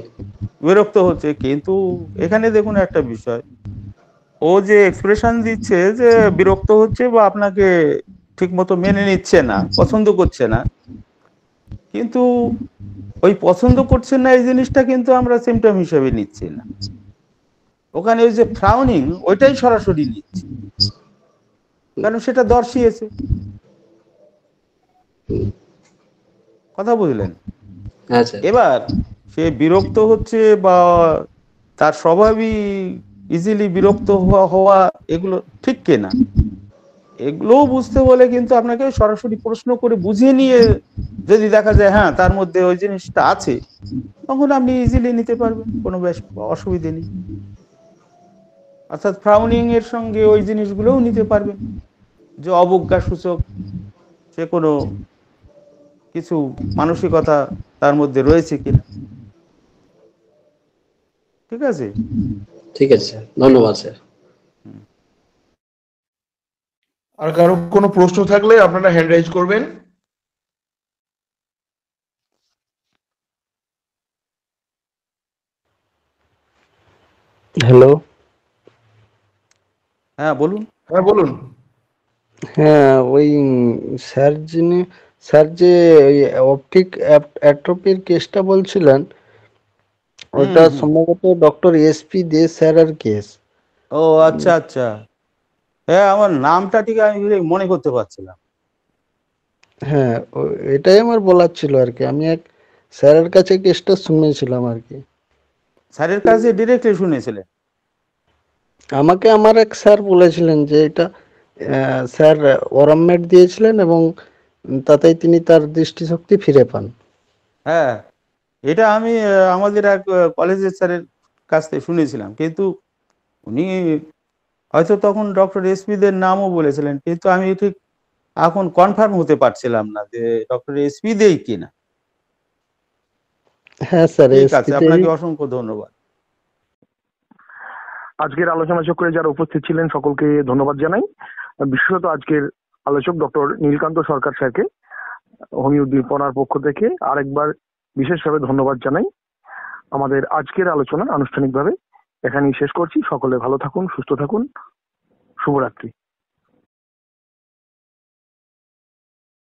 বিরক্ত হচ্ছে, কিন্তু এখানে দেখুন একটা বিষয়, ও যে এক্সপ্রেশন দিচ্ছে যে বিরক্ত হচ্ছে বা আপনাকে ঠিক মতো মেনে নিচ্ছে না, পছন্দ করছে না, কিন্তু ওই পছন্দ করছেন না এই জিনিসটা কিন্তু আমরা সিমটম হিসেবে নিচ্ছি না, ওখানে ওই যে ফ্রাউনিং ওইটাই সরাসরি নিচ্ছি, কারণ সেটা দর্শিয়েছে। কথা বুঝলেন? হ্যাঁ স্যার। এবার সে বিরক্ত হচ্ছে বা তার স্বভাবই ইজিলি বিরক্ত হওয়া এগুলো ঠিক কিনা, এগুলোও বুঝতে হলে কিন্তু আপনাকে সরাসরি প্রশ্ন করে বুঝিয়ে নিয়ে যদি দেখা যায় হ্যাঁ তার মধ্যে ওই জিনিসটা আছে, তখন আপনি ইজিলি নিতে পারবেন, কোনো বেশ অসুবিধে নেই। অর্থাৎ ফ্রাউনিং এর সঙ্গে ওই জিনিসগুলোও নিতে পারবেন, যে অবজ্ঞা সূচক যে কোনো কিছু মানসিকতা তার মধ্যে রয়েছে কিনা। ঠিক আছে, ঠিক আছে স্যার, ধন্যবাদ স্যার। আর কারো কোনো প্রশ্ন থাকলে আপনারা হ্যান্ড রাইজ করবেন। হ্যালো। হ্যাঁ বলুন। হ্যাঁ বলুন। হ্যাঁ, ওই স্যার যে ওই অপটিক অ্যাট্রোপির কেসটা বলছিলেন, ওটা হুম। সম্ভবত ডক্টর এসপি দে স্যারের কেস। ও আচ্ছা আচ্ছা, হ্যাঁ আমার নামটা ঠিক আমি মনে করতে পারছিলাম। হ্যাঁ, এটাই আমার বলার ছিল আর কি। আমি এক স্যারের কাছে কেসটা শুনেছিলাম আর কি। স্যারের কাছে ডিরেক্টলি শুনেছিলেন? আমাকে আমার এক স্যার বলেছিলেন যে এটা স্যার ওরামমেট দিয়েছিলেন এবং তাতেই তিনি তার দৃষ্টিশক্তি ফিরে পান। হ্যাঁ, এটা আমি আমাদের এক কলেজের স্যারের কাছ থেকে শুনেছিলাম, কিন্তু উনি হয়তো তখন ডক্টর এসপি দের নামও বলেছিলেন, কিন্তু আমি ঠিক এখন কনফার্ম হতে পারছিলাম না যে ডক্টর এসপি দেই কিনা। হ্যাঁ স্যার, ঠিক আছে, এসপিতেই। আপনাকে অসংখ্য ধন্যবাদ। আজকের আলোচনা চক্রে যারা উপস্থিত ছিলেন সকলকে ধন্যবাদ জানাই। বিশেষত আজকের আলোচক ডক্টর নীলকান্ত সরকার স্যারকে হোমিওদ্দীপনার পক্ষ থেকে আরেকবার বিশেষভাবে ধন্যবাদ জানাই। আমাদের আজকের আলোচনা আনুষ্ঠানিকভাবে এখানেই শেষ করছি। সকলে ভালো থাকুন, সুস্থ থাকুন, শুভরাত্রি।